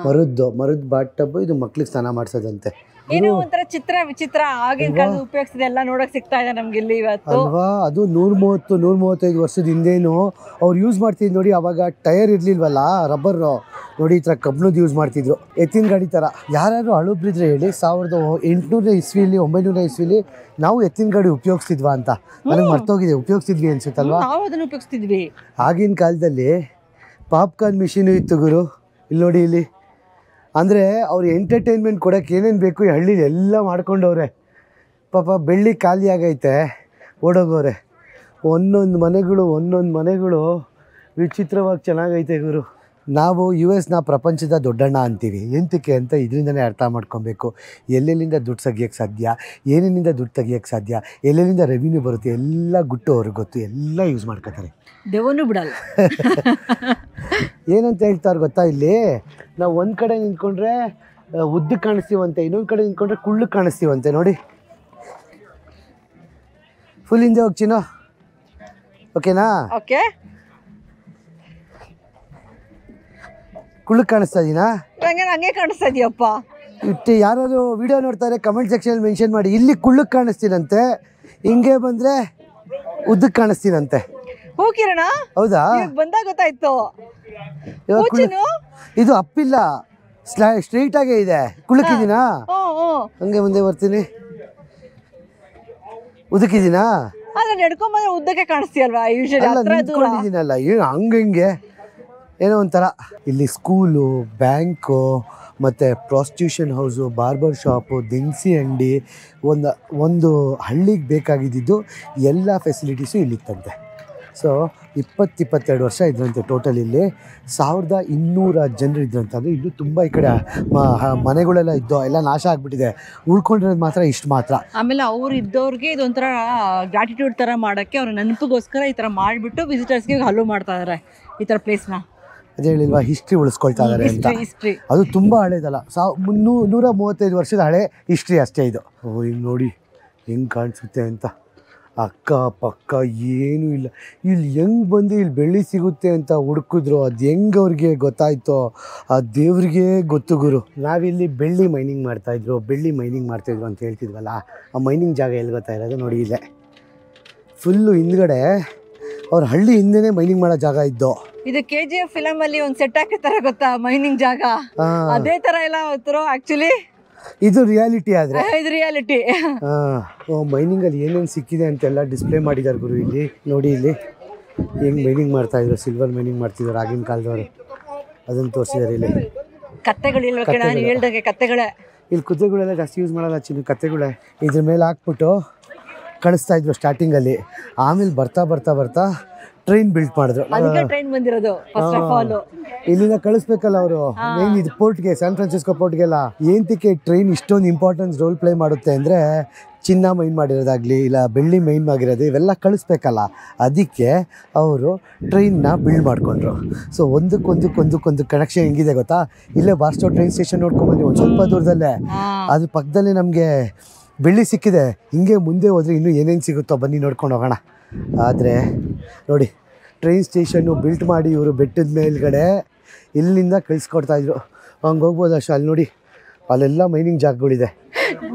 ಮರದ್ದು ಬಾತ್ ಟಬ್. ಇದು ಮಕ್ಳಿಗೆ ಸ್ನಾನ ಮಾಡಿಸೋದಂತೆ. ಏನು ಒಂಥರ ಚಿತ್ರ ವಿಚಿತ್ರ ಆಗಿನ ಕಾಲದ ಉಪಯೋಗಿಸಿದ ಎಲ್ಲ ನೋಡಕ್ ಸಿಗ್ತಾ ಇದೆ ನಮ್ಗೆ ಇಲ್ಲಿ ಇವತ್ತು ಅಲ್ವಾ. ಅದು 135 ವರ್ಷದ ಹಿಂದೇನು ಅವ್ರು ಯೂಸ್ ಮಾಡ್ತಿದ್ರು ನೋಡಿ. ಅವಾಗ ಟೈರ್ ಇರ್ಲಿಲ್ವಲ್ಲ, ರಬ್ಬರ್ ನೋಡಿ, ಈ ಥರ ಕಬ್ಬಿಣದ ಯೂಸ್ ಮಾಡ್ತಿದ್ರು, ಎತ್ತಿನ ಗಾಡಿ ಥರ. ಯಾರು ಹಳುಬ್ರಿದ್ರೆ ಹೇಳಿ 1800 ಇಸ್ವಿಲಿ 900 ಇಸ್ವಿಲಿ ನಾವು ಎತ್ತಿನ ಗಾಡಿ ಉಪಯೋಗಿಸ್ತಿದ್ವಾ ಅಂತ ನನಗೆ ಮರ್ತೋಗಿದೆ. ಉಪಯೋಗಿಸ್ತಿದ್ವಿ ಅನ್ಸುತ್ತಲ್ವಾ? ನಾವು ಅದನ್ನ ಉಪಯೋಗಿಸ್ತಿದ್ವಿ. ಆಗಿನ ಕಾಲದಲ್ಲಿ ಪಾಪ್ಕಾರ್ನ್ ಮಿಷಿನು ಇತ್ತು ಗುರು. ಇಲ್ಲಿ ನೋಡಿ, ಇಲ್ಲಿ ಅಂದರೆ ಅವ್ರು ಎಂಟರ್ಟೈನ್ಮೆಂಟ್ ಕೊಡೋಕೆ ಏನೇನು ಬೇಕು ಈ ಹಳ್ಳಿಲಿ ಎಲ್ಲ ಮಾಡ್ಕೊಂಡವ್ರೆ. ಪಾಪ ಬೆಳ್ಳಿ ಖಾಲಿ ಆಗೈತೆ, ಓಡೋಗವ್ರೆ. ಒಂದೊಂದು ಮನೆಗಳು ವಿಚಿತ್ರವಾಗಿ ಚೆನ್ನಾಗೈತೆ ಗುರು. ನಾವು US ಪ್ರಪಂಚದ ದೊಡ್ಡಣ್ಣ ಅಂತೀವಿ. ಎಂತಕ್ಕೆ ಅಂತ ಇದರಿಂದನೇ ಅರ್ಥ ಮಾಡ್ಕೊಬೇಕು. ಎಲ್ಲೆಲ್ಲಿಂದ ದುಡ್ಡು ತೆಗಿಯೋಕ್ಕೆ ಸಾಧ್ಯ, ಏನೇನಿಂದ ದುಡ್ಡು ತೆಗಿಯೋಕ್ಕೆ ಸಾಧ್ಯ, ಎಲ್ಲೆಲ್ಲಿಂದ ರೆವಿನ್ಯೂ ಬರುತ್ತೆ ಎಲ್ಲ ಗುಟ್ಟು ಅವ್ರಿಗೆ ಗೊತ್ತು. ಎಲ್ಲ ಯೂಸ್ ಮಾಡ್ಕೋತಾರೆ, ದೇವನು ಬಿಡಲ್ಲ. ಏನಂತ ಹೇಳ್ತಾರೆ ಗೊತ್ತಾ, ಇಲ್ಲಿ ನಾವು ಒಂದು ಕಡೆ ನಿಂತ್ಕೊಂಡ್ರೆ ಉದ್ದಕ್ಕೆ ಕಾಣಿಸ್ತೀವಂತೆ, ಇನ್ನೊಂದು ಕಡೆ ನಿಂತ್ಕೊಂಡ್ರೆ ಕುಳ್ಳಕ್ಕೆ ಕಾಣಿಸ್ತೀವಂತೆ. ನೋಡಿ, ಫುಲ್ ಹಿಂದೆ ಹೋಗಿ ಚಿನ್ನೋ, ಓಕೆನಾ? ಓಕೆ, ಕುಳ್ಳಕ್ಕೆ ಕಾಣಿಸ್ತಾ ಇದೀನಾ? ಹಂಗೆ ಕಾಣಿಸ್ತಾ ಇದೆಯಪ್ಪ. ಇಟ್ಟು ಯಾರಾದ್ರು ವಿಡಿಯೋ ನೋಡ್ತಾರೆ ಕಮೆಂಟ್ ಸೆಕ್ಷನಲ್ಲಿ ಮೆನ್ಷನ್ ಮಾಡಿ. ಇಲ್ಲಿ ಕುಳ್ಳಕ್ಕೆ ಕಾಣಿಸ್ತೀನಂತೆ, ಹಿಂಗೆ ಬಂದರೆ ಉದ್ದಕ್ಕೆ ಕಾಣಿಸ್ತೀನಂತೆ. ಹೋಗಿರೋಣ? ಹೌದಾ? ಬಂದಾಗ ಗೊತ್ತಾಯ್ತು. ಇದು ಅಪ್ಪಿಲ್ಲ, ಸ್ಟ್ರೈಟ್ ಆಗೇ ಇದೆ. ಕುಳ್ಳಕ್ಕಿದ್ದೀನಾ? ಹಂಗೆ ಮುಂದೆ ಬರ್ತೀನಿ. ಉದ್ದಕ್ಕಿದ್ದೀನಾ? ಅಲ್ಲ, ನಡ್ಕೊಂಬಂದ್ರೆ ಉದ್ದಕ್ಕೆ ಕಾಣಿಸ್ತೀಯಲ್ವಾ ಯೂಶಲಿ? ನಿಂತ್ಕೊಂಡಿದ್ದೀನಲ್ಲ, ಏನು ಹಂಗೆ ಏನೋ ಒಂಥರ. ಇಲ್ಲಿ ಸ್ಕೂಲು, ಬ್ಯಾಂಕು, ಮತ್ತು ಪ್ರಾಸ್ಟಿಟ್ಯೂಷನ್ ಹೌಸು, ಬಾರ್ಬರ್ ಶಾಪು, ದಿನಸಿ ಅಂಗಡಿ, ಒಂದು ಹಳ್ಳಿಗೆ ಬೇಕಾಗಿದ್ದು ಎಲ್ಲ ಫೆಸಿಲಿಟೀಸು ಇಲ್ಲಿತ್ತಂತೆ. ಸೊ 22 ವರ್ಷ ಇದ್ರಂತೆ ಟೋಟಲ್. ಇಲ್ಲಿ 1200 ಜನರು ಇದ್ರಂತೆ. ಅಂದರೆ ಇನ್ನೂ ತುಂಬ ಈ ಕಡೆ ಮನೆಗಳೆಲ್ಲ ಇದ್ದೋ ಎಲ್ಲ ನಾಶ ಆಗಿಬಿಟ್ಟಿದೆ. ಉಳ್ಕೊಂಡಿರೋದು ಮಾತ್ರ ಇಷ್ಟು ಮಾತ್ರ. ಆಮೇಲೆ ಅವ್ರು ಇದ್ದವ್ರಿಗೆ ಇದೊಂಥರ ಗ್ರಾಟಿಟ್ಯೂಡ್ ಥರ ಮಾಡೋಕ್ಕೆ ಅವ್ರ ನೆನಪಿಗೋಸ್ಕರ ಈ ಥರ ಮಾಡಿಬಿಟ್ಟು ವಿಸಿಟರ್ಸ್ಗೆ ಹಲೋ ಮಾಡ್ತಾ ಇದ್ದಾರೆ ಈ ಥರ ಪ್ಲೇಸ್ನ. ಅದೇ ಹೇಳಿಲ್ವಾ, ಹಿಸ್ಟ್ರಿ ಉಳಿಸ್ಕೊಳ್ತಾ ಇದ್ದಾರೆ ಅಂತ. ಅದು ತುಂಬ ಹಳೇದಲ್ಲ, 135 ವರ್ಷದ ಹಳೆ ಹಿಸ್ಟ್ರಿ ಅಷ್ಟೇ ಇದು. ಹಿಂಗೆ ನೋಡಿ ಹೆಂಗೆ ಕಾಣಿಸುತ್ತೆ ಅಂತ. ಅಕ್ಕ ಪಕ್ಕ ಏನೂ ಇಲ್ಲ. ಇಲ್ಲಿ ಹೆಂಗೆ ಬಂದು ಇಲ್ಲಿ ಬೆಳ್ಳಿ ಸಿಗುತ್ತೆ ಅಂತ ಹುಡುಕಿದ್ರು, ಅದು ಹೆಂಗೆ ಅವ್ರಿಗೆ ಗೊತ್ತಾಯ್ತೋ ಆ ದೇವ್ರಿಗೆ ಗೊತ್ತು ಗುರು. ನಾವಿಲ್ಲಿ ಬೆಳ್ಳಿ ಮೈನಿಂಗ್ ಮಾಡ್ತಾಯಿದ್ರು ಅಂತ ಹೇಳ್ತಿದ್ವಲ್ಲ, ಆ ಮೈನಿಂಗ್ ಜಾಗ ಎಲ್ಲಿ ಗೊತ್ತಾ ಇರೋದು ನೋಡಿ, ಇಲ್ಲೇ ಫುಲ್ಲು ಹಿಂದ್ಗಡೆ ಅವ್ರ ಹಳ್ಳಿ ಹಿಂದೆನೇ ಮೈನಿಂಗ್ ಮಾಡೋ ಜಾಗ ಇದ್ದು. ಇದು KGF ಫಿಲಮ್ ಅಲ್ಲಿ ಒಂದು ಸೆಟ್ ಹಾಕಿರ್ತಾರೆ ಗೊತ್ತಾ, ಮೈನಿಂಗ್ ಜಾಗ. ಅದೇ ತರ ಎಲ್ಲ ಆಕ್ಚುಲಿ ಇದು ರಿಯಾಲಿಟಿ. ಆದ್ರೆ ಇದು ರಿಯಾಲಿಟಿ. ಮೈನಿಂಗ್ ಅಲ್ಲಿ ಏನೇನು ಸಿಕ್ಕಿದೆ ಅಂತೆಲ್ಲ ಡಿಸ್ಪ್ಲೇ ಮಾಡಿದ್ದಾರೆ ಗುರು. ಇಲ್ಲಿ ನೋಡಿ, ಇಲ್ಲಿ ಹೆಂಗ್ ಮೈನಿಂಗ್ ಮಾಡ್ತಾ ಇದ್ರು, ಸಿಲ್ವರ್ ಮೈನಿಂಗ್ ಮಾಡ್ತಿದ್ರು ಆಗಿನ ಕಾಲದವರು, ಅದನ್ನು ತೋರಿಸಿದ್ದಾರೆ. ಇಲ್ಲಿ ಕತ್ತೆಗಳಿಲ್ವ ನಾನು ಹೇಳ್ದಂಗೆ, ಕತ್ತೆಗಳೇ. ಇಲ್ಲಿ ಕುದುರೆಗಳೆಲ್ಲ ಜಾಸ್ತಿ ಯೂಸ್ ಮಾಡಲ್ಲ, ಚಿನ್ನ ಕತ್ತೆಗಳೇ ಇದ್ರ ಮೇಲೆ ಹಾಕ್ಬಿಟ್ಟು ಕಳಿಸ್ತಾ ಇದ್ರು ಸ್ಟಾರ್ಟಿಂಗಲ್ಲಿ. ಆಮೇಲೆ ಬರ್ತಾ ಟ್ರೈನ್ ಬಿಲ್ಟ್ ಮಾಡಿದ್ರು. ಟ್ರೈನ್ ಬಂದಿರೋದು ಫಸ್ಟ್ ಆಫ್ ಆಲ್. ಇಲ್ಲಿಂದ ಕಳಿಸ್ಬೇಕಲ್ಲ ಅವರು ಮೇನ್ ಇದು ಪೋರ್ಟ್ಗೆ, ಸ್ಯಾನ್ ಫ್ರಾನ್ಸಿಸ್ಕೋ ಪೋರ್ಟ್ಗೆಲ್ಲ. ಏನಕ್ಕೆ ಟ್ರೈನ್ ಇಷ್ಟೊಂದು ಇಂಪಾರ್ಟೆನ್ಸ್ ರೋಲ್ ಪ್ಲೇ ಮಾಡುತ್ತೆ ಅಂದರೆ, ಚಿನ್ನ ಮೈನ್ ಮಾಡಿರೋದಾಗಲಿ ಇಲ್ಲ ಬೆಳ್ಳಿ ಮೈನ್ ಆಗಿರೋದು ಇವೆಲ್ಲ ಕಳಿಸ್ಬೇಕಲ್ಲ, ಅದಕ್ಕೆ ಅವರು ಟ್ರೈನ್ನ ಬಿಲ್ಡ್ ಮಾಡಿಕೊಂಡ್ರು. ಸೊ ಒಂದಕ್ಕೊಂದು ಕನೆಕ್ಷನ್ ಹೆಂಗಿದೆ ಗೊತ್ತಾ, ಇಲ್ಲೇ ಬಾರ್ಸ್ಟೋ ಟ್ರೈನ್ ಸ್ಟೇಷನ್ ನೋಡ್ಕೊಂಡ್ಬಂದ್ವಿ ಒಂದು ಸ್ವಲ್ಪ ದೂರದಲ್ಲೇ. ಅದ್ರ ಪಕ್ಕದಲ್ಲೇ ನಮಗೆ ಬೆಳ್ಳಿ ಸಿಕ್ಕಿದೆ. ಹಿಂಗೆ ಮುಂದೆ ಹೋದರೆ ಇನ್ನೂ ಏನೇನು ಸಿಗುತ್ತೋ ಬನ್ನಿ ನೋಡ್ಕೊಂಡು ಹೋಗೋಣ. ಆದರೆ ನೋಡಿ, ಟ್ರೈನ್ ಸ್ಟೇಷನ್ನು ಬಿಲ್ಟ್ ಮಾಡಿ ಇವರು ಬೆಟ್ಟದ ಮೇಲ್ಗಡೆ ಇಲ್ಲಿಂದ ಕಳಿಸ್ಕೊಡ್ತಾಯಿದ್ರು. ಹಂಗೆ ಹೋಗ್ಬೋದು ಅಷ್ಟು. ಅಲ್ಲಿ ನೋಡಿ, ಅಲ್ಲೆಲ್ಲ ಮೈನಿಂಗ್ ಜಾಗಗಳಿದೆ.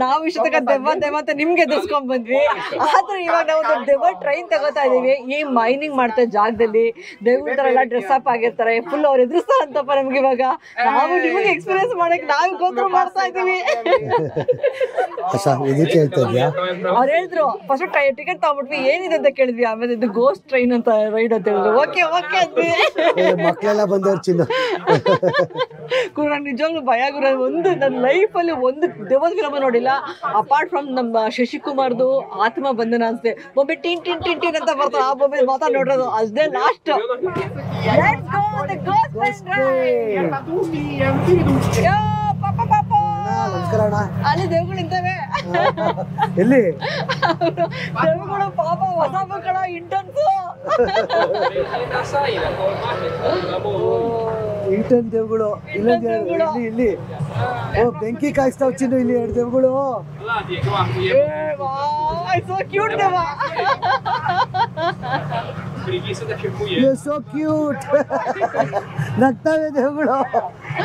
ನಾವು ಇಷ್ಟಕ್ಕ ದೆವ್ವ ಅಂತ ನಿಮ್ಗೆ ಎದುರಿಸ್ಕೊಂಡ್ ಬಂದ್ವಿ. ಆದ್ರೆ ಇವಾಗ ನಾವು ದೆವ್ವ ಟ್ರೈನ್ ತಗೋತಾ ಇದೀವಿ. ಈ ಮೈನಿಂಗ್ ಮಾಡ್ತಾ ಜಾಗದಲ್ಲಿ ದೆವ್ವ ತರ ಎಲ್ಲ ಡ್ರೆಸ್ ಅಪ್ ಆಗಿರ್ತಾರೆ, ಫುಲ್ ಅವ್ರು ಎದುರಿಸ್ತಾರಂತಪ್ಪ ನಮ್ಗೆ. ಇವಾಗ ನಾವು ನಿಮಗೆ ಎಕ್ಸ್ಪೀರಿಯನ್ಸ್ ಮಾಡಕ್ ನಾವು ಗೋತ್ರ ಮಾಡ್ತಾ ಇದೀವಿ. ಅವ್ರು ಹೇಳಿದ್ರು ಫಸ್ಟ್ ಟಿಕೆಟ್ ತಗೊಂಡ್ಬಿಟ್ವಿ, ಏನಿದೆ ಅಂತ ಕೇಳಿದ್ವಿ. ಆಮೇಲೆ ಇದು ಗೋಸ್ಟ್ ಟ್ರೈನ್ ಅಂತ ರೈಡ್ ಅಂತ ಹೇಳಿದ್ರು. ಓಕೆ ಅಂದ್ವಿ. ಮಕ್ಕಳೆಲ್ಲ ಬಂದವ್ರು ಚಿನ್ನ ಕೂಡ ನಿಜವಾಗ್ಲೂ ಭಯ ಗುರು. ಒಂದು ನನ್ನ ಲೈಫಲ್ಲಿ ಒಂದು ದೆವ್ವದ ಫಿಲಮ್ ನೋಡಿಲ್ಲ ಅಪಾರ್ಟ್ ಫ್ರಮ್ ನಮ್ಮ ಶಶಿಕುಮಾರ್ದು ಆತ್ಮ ಬಂಧನ ಅನ್ಸುತ್ತೆ. ಬೊಂಬೆ ಟಿನ್ ಟಿನ್ ಟಿನ್ ಟಿನ್ ಅಂತ ಬರ್ತಾರೆ, ಆ ಬೊಂಬೆ ಮಾತಾ ನೋಡೋದು ಅಷ್ಟೇ ಲಾಸ್ಟ್. ಅಲ್ಲಿ ದೇವ್ಗಳು ನಿಂತವೆ. ಎಲ್ಲಿ ದೇವ್ಗಳು ಪಾಪ ಹೊಸ ಮಕ್ಕಳ ಇಂಟರ್ನ್ಸು. ಇಂಟರ್ನ್ ದೇವ್ಗಳು ಇಲ್ಲಿ ಬೆಂಕಿ ಕಾಯಿಸ್ತಾವ್ ಚಿನ್ನು. ಇಲ್ಲಿ 2 ದೇವ್ಗಳು. ಕ್ಯೂಟ್ ದೇವ. You're so cute. ನಗ್ತಾವೆ ದೆವ್ವಗಳು.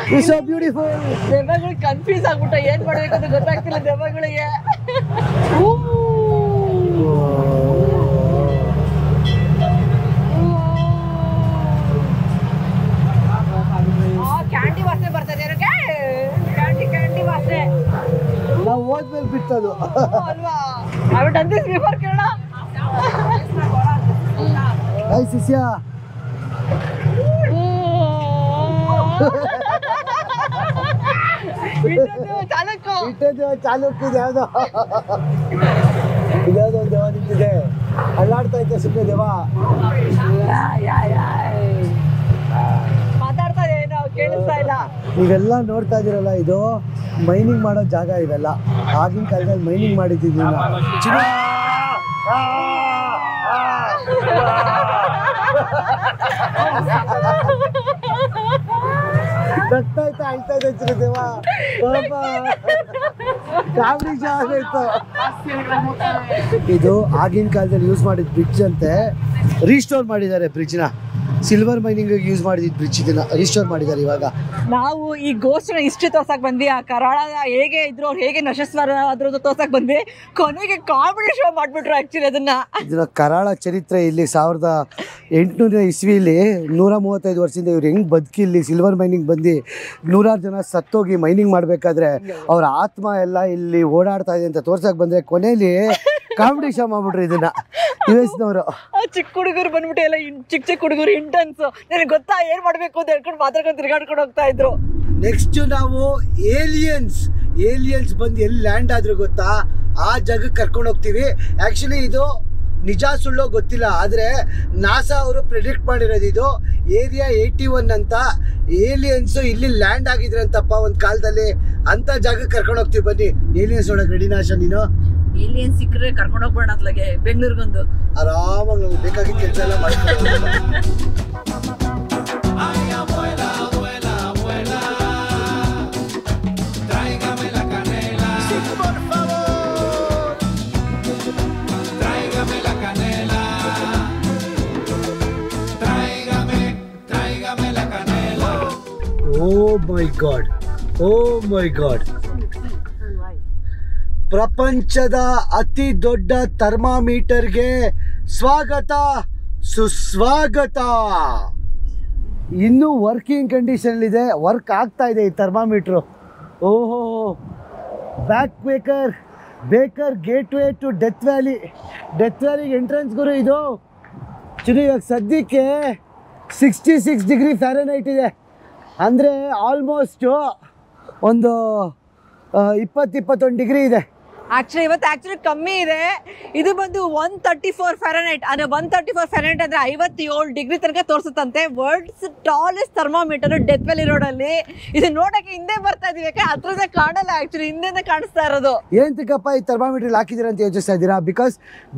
You're so beautiful. ದೆವ್ವಗಳು ಕನ್ಫ್ಯೂಸ್ ಆಗ್ಬಿಟ್ಟು ಏನ್ ಮಾಡ್ಬೇಕು ಅಂತ ಗೊತ್ತಾಗ್ತಿಲ್ಲ ದೆವ್ವಗಳಿಗೆ. ಕ್ಯಾಂಡಿ ವಾಸನೆ ಬರ್ತದೆ ಕ್ಯಾಂಡಿ ವಾಸನೆ. ನಾವು ಹೋದ್ಮೇಲೆ ಬಿಟ್ಟದು ಅಲ್ವಾ? I have done this before, Kirana. Hi, Sisya. ಚಾಲುಕ್ ಇದೆ ಯಾವ್ದೋ ಇದ್ಯಾವುದೋ ಒಂದು ದೇವ ನಿಂತಿದೆ, ಅಲ್ಲಾಡ್ತಾ ಇದ್ದೆ ಸುಮ್ಮನೆ ದೇವ. ಮಾತಾಡ್ತಾ ಏನೋ ಕೇಳಿಸ್ತಾ ಇಲ್ಲ. ನೀವೆಲ್ಲ ನೋಡ್ತಾ ಇದೀರಲ್ಲ, ಇದು ಮೈನಿಂಗ್ ಮಾಡೋ ಜಾಗ. ಇವೆಲ್ಲ ಆಗಿನ ಕಾಲದಲ್ಲಿ ಮೈನಿಂಗ್ ಮಾಡಿದ್ದೀವಿ. ನಗ್ತಾ ಇತ್ತು, ಅಳ್ತಾ ಇದೆ ಚಿರದೇವ. ಪಾಪ ಕಾಮಿಡಿ ಜಾಗ ಇತ್ತು. ಇದು ಆಗಿನ ಕಾಲದಲ್ಲಿ ಯೂಸ್ ಮಾಡಿದ ಬ್ರಿಡ್ಜ್ ಅಂತೆ. ರೀಸ್ಟೋರ್ ಮಾಡಿದ್ದಾರೆ ಬ್ರಿಡ್ಜ್ನ. ಸಿಲ್ವರ್ ಮೈನಿಂಗ್ ಯೂಸ್ ಮಾಡಿದ ಬ್ರಿಡ್ಜ್ ಇದನ್ನ ರೀಸ್ಟೋರ್ ಮಾಡಿದ್ದಾರೆ ಇವಾಗ. ನಾವು ಈ ಗೋಸ್ಟ್ನ ಹಿಸ್ಟ್ರಿ ತೋರ್ಸಕ್ ಬಂದ್ವಿ. ಆ ಕರಾಳ ಹೇಗೆ ಇದ್ರು, ಅವ್ರು ಹೇಗೆ ನಶಸ್ವರ ಅದ್ರದ್ದು ತೋರ್ಸಕ್ ಬಂದ್ವಿ. ಕೊನೆಗೆ ಕಾಮಿಡಿ ಶೋ ಮಾಡ್ಬಿಟ್ರು ಆಕ್ಚುಲಿ ಅದನ್ನ. ಇದನ್ನ ಕರಾಳ ಚರಿತ್ರೆ ಇಲ್ಲಿ 1800 ಇಸ್ವಿಲಿ 135 ವರ್ಷದಿಂದ ಇವ್ರು ಹೆಂಗ್ ಬದುಕಿ ಇಲ್ಲಿ ಸಿಲ್ವರ್ ಮೈನಿಂಗ್ ಬಂದು 100 ಜನ ಸತ್ತೋಗಿ ಮೈನಿಂಗ್ ಮಾಡ್ಬೇಕಾದ್ರೆ ಅವ್ರ ಆತ್ಮ ಎಲ್ಲ ಇಲ್ಲಿ ಓಡಾಡ್ತಾ ಇದೆ ಅಂತ ತೋರ್ಸಕ್ ಬಂದ್ರೆ ಕೊನೆಯಲ್ಲಿ ಕಾಮಿಡಿ ಶೋ ಮಾಡ್ಬಿಟ್ರು ಇದನ್ನ US-ನವರು. ಚಿಕ್ಕ ಹುಡುಗರು ಬಂದ್ಬಿಟ್ಟು ಎಲ್ಲ ಚಿಕ್ಕ ಹುಡುಗರು ಇಂಟೆನ್ಸ್, ನನಗೆ ಗೊತ್ತಾ ಏನ್ ಮಾಡ್ಬೇಕು ಅಂತ ಹೇಳ್ಕೊಂಡು ಮಾತಾಡ್ಕೊಂಡು ತಿರ್ಗಾಡ್ಕೊಂಡು ಹೋಗ್ತಾ ಇದ್ರು. ನೆಕ್ಸ್ಟ್ ನಾವು ಏಲಿಯನ್ಸ್ ಬಂದು ಎಲ್ಲಿ ಲ್ಯಾಂಡ್ ಆದ್ರು ಗೊತ್ತಾ, ಆ ಜಾಗಕ್ಕೆ ಕರ್ಕೊಂಡು ಹೋಗ್ತೀವಿ. ಆಕ್ಚುಲಿ ಇದು ನಿಜ ಸುಳ್ಳೋ ಗೊತ್ತಿಲ್ಲ, ಆದರೆ ನಾಸಾ ಅವರು ಪ್ರೆಡಿಕ್ಟ್ ಮಾಡಿರೋದು ಇದು ಏರಿಯಾ 81 ಅಂತ. ಏಲಿಯನ್ಸು ಇಲ್ಲಿ ಲ್ಯಾಂಡ್ ಆಗಿದ್ರಂತಪ್ಪ ಒಂದು ಕಾಲದಲ್ಲಿ. ಅಂತ ಜಾಗಕ್ಕೆ ಕರ್ಕೊಂಡು ಹೋಗ್ತೀವಿ. ಬನ್ನಿ, ಏಲಿಯನ್ಸ್ ನೋಡಕ್ ರೆಡಿ ನಾಶ ನೀನು? ಏಲಿಯನ್ ಸಿಕ್ಕರೆ ಕರ್ಕೊಂಡು ಹೋಗ್ಬೇಡ ಅತ್ಲಾಗೆ ಬೆಂಗಳೂರಿಗೊಂದು ಆರಾಮಾಗಿ ನಾವು ಬೇಕಾಗಿದ್ದ ಕೆಲಸ ಎಲ್ಲ ಮಾಡ್ಕೊಂಡು. Oh my God. ಪ್ರಪಂಚದ ಅತಿ ದೊಡ್ಡ ಥರ್ಮಾಮೀಟರ್ಗೆ ಸ್ವಾಗತ ಸುಸ್ವಾಗತ. ಇನ್ನೂ ವರ್ಕಿಂಗ್ ಕಂಡೀಷನ್ ಇದೆ, ವರ್ಕ್ ಆಗ್ತಾ ಇದೆ ಈ ಥರ್ಮಾಮೀಟ್ರು. ಓಹೋ, ಬೇಕರ್ ಗೇಟ್ವೇ ಟು ಡೆತ್ ವ್ಯಾಲಿಗೆ ಎಂಟ್ರೆನ್ಸ್ ಗುರು ಇದು. ಚುನಿ ಇವಾಗ ಸದ್ಯಕ್ಕೆ 66 ಡಿಗ್ರಿ ಫ್ಯಾರನೈಟ್ ಇದೆ. ಅಂದರೆ ಆಲ್ಮೋಸ್ಟು ಒಂದು 20-21 ಡಿಗ್ರಿ ಇದೆ. ಆಕ್ಚುಲಿ ಕಮ್ಮಿ ಇದೆ. ಇದು ಬಂದು 134 ಫ್ಯಾರನೈಟ್. ಅಂದರೆ 134 ಫ್ಯಾರನೈಟ್ ಅಂದರೆ 57 ಡಿಗ್ರಿ ತನಕ ತೋರಿಸುತ್ತಂತೆ. World's tallest thermometer Death Valley ರೋಡಲ್ಲಿ. ಇದು ನೋಡೋಕ್ಕೆ ಹಿಂದೆ ಬರ್ತಾ ಇದೀವಿ, ಯಾಕೆ ಹತ್ರದೇ ಕಾಣಲ್ಲ. ಆಕ್ಚುಲಿ ಹಿಂದೆ ಕಾಣಿಸ್ತಾ ಇರೋದು. ಏನಂತಕ್ಕಪ್ಪ ಈ ಥರ್ಮಾಮೀಟರ್ ಹಾಕಿದ್ದೀರಾ ಅಂತ ಯೋಚಿಸ್ತಾ ಇದ್ದೀರಾ? Because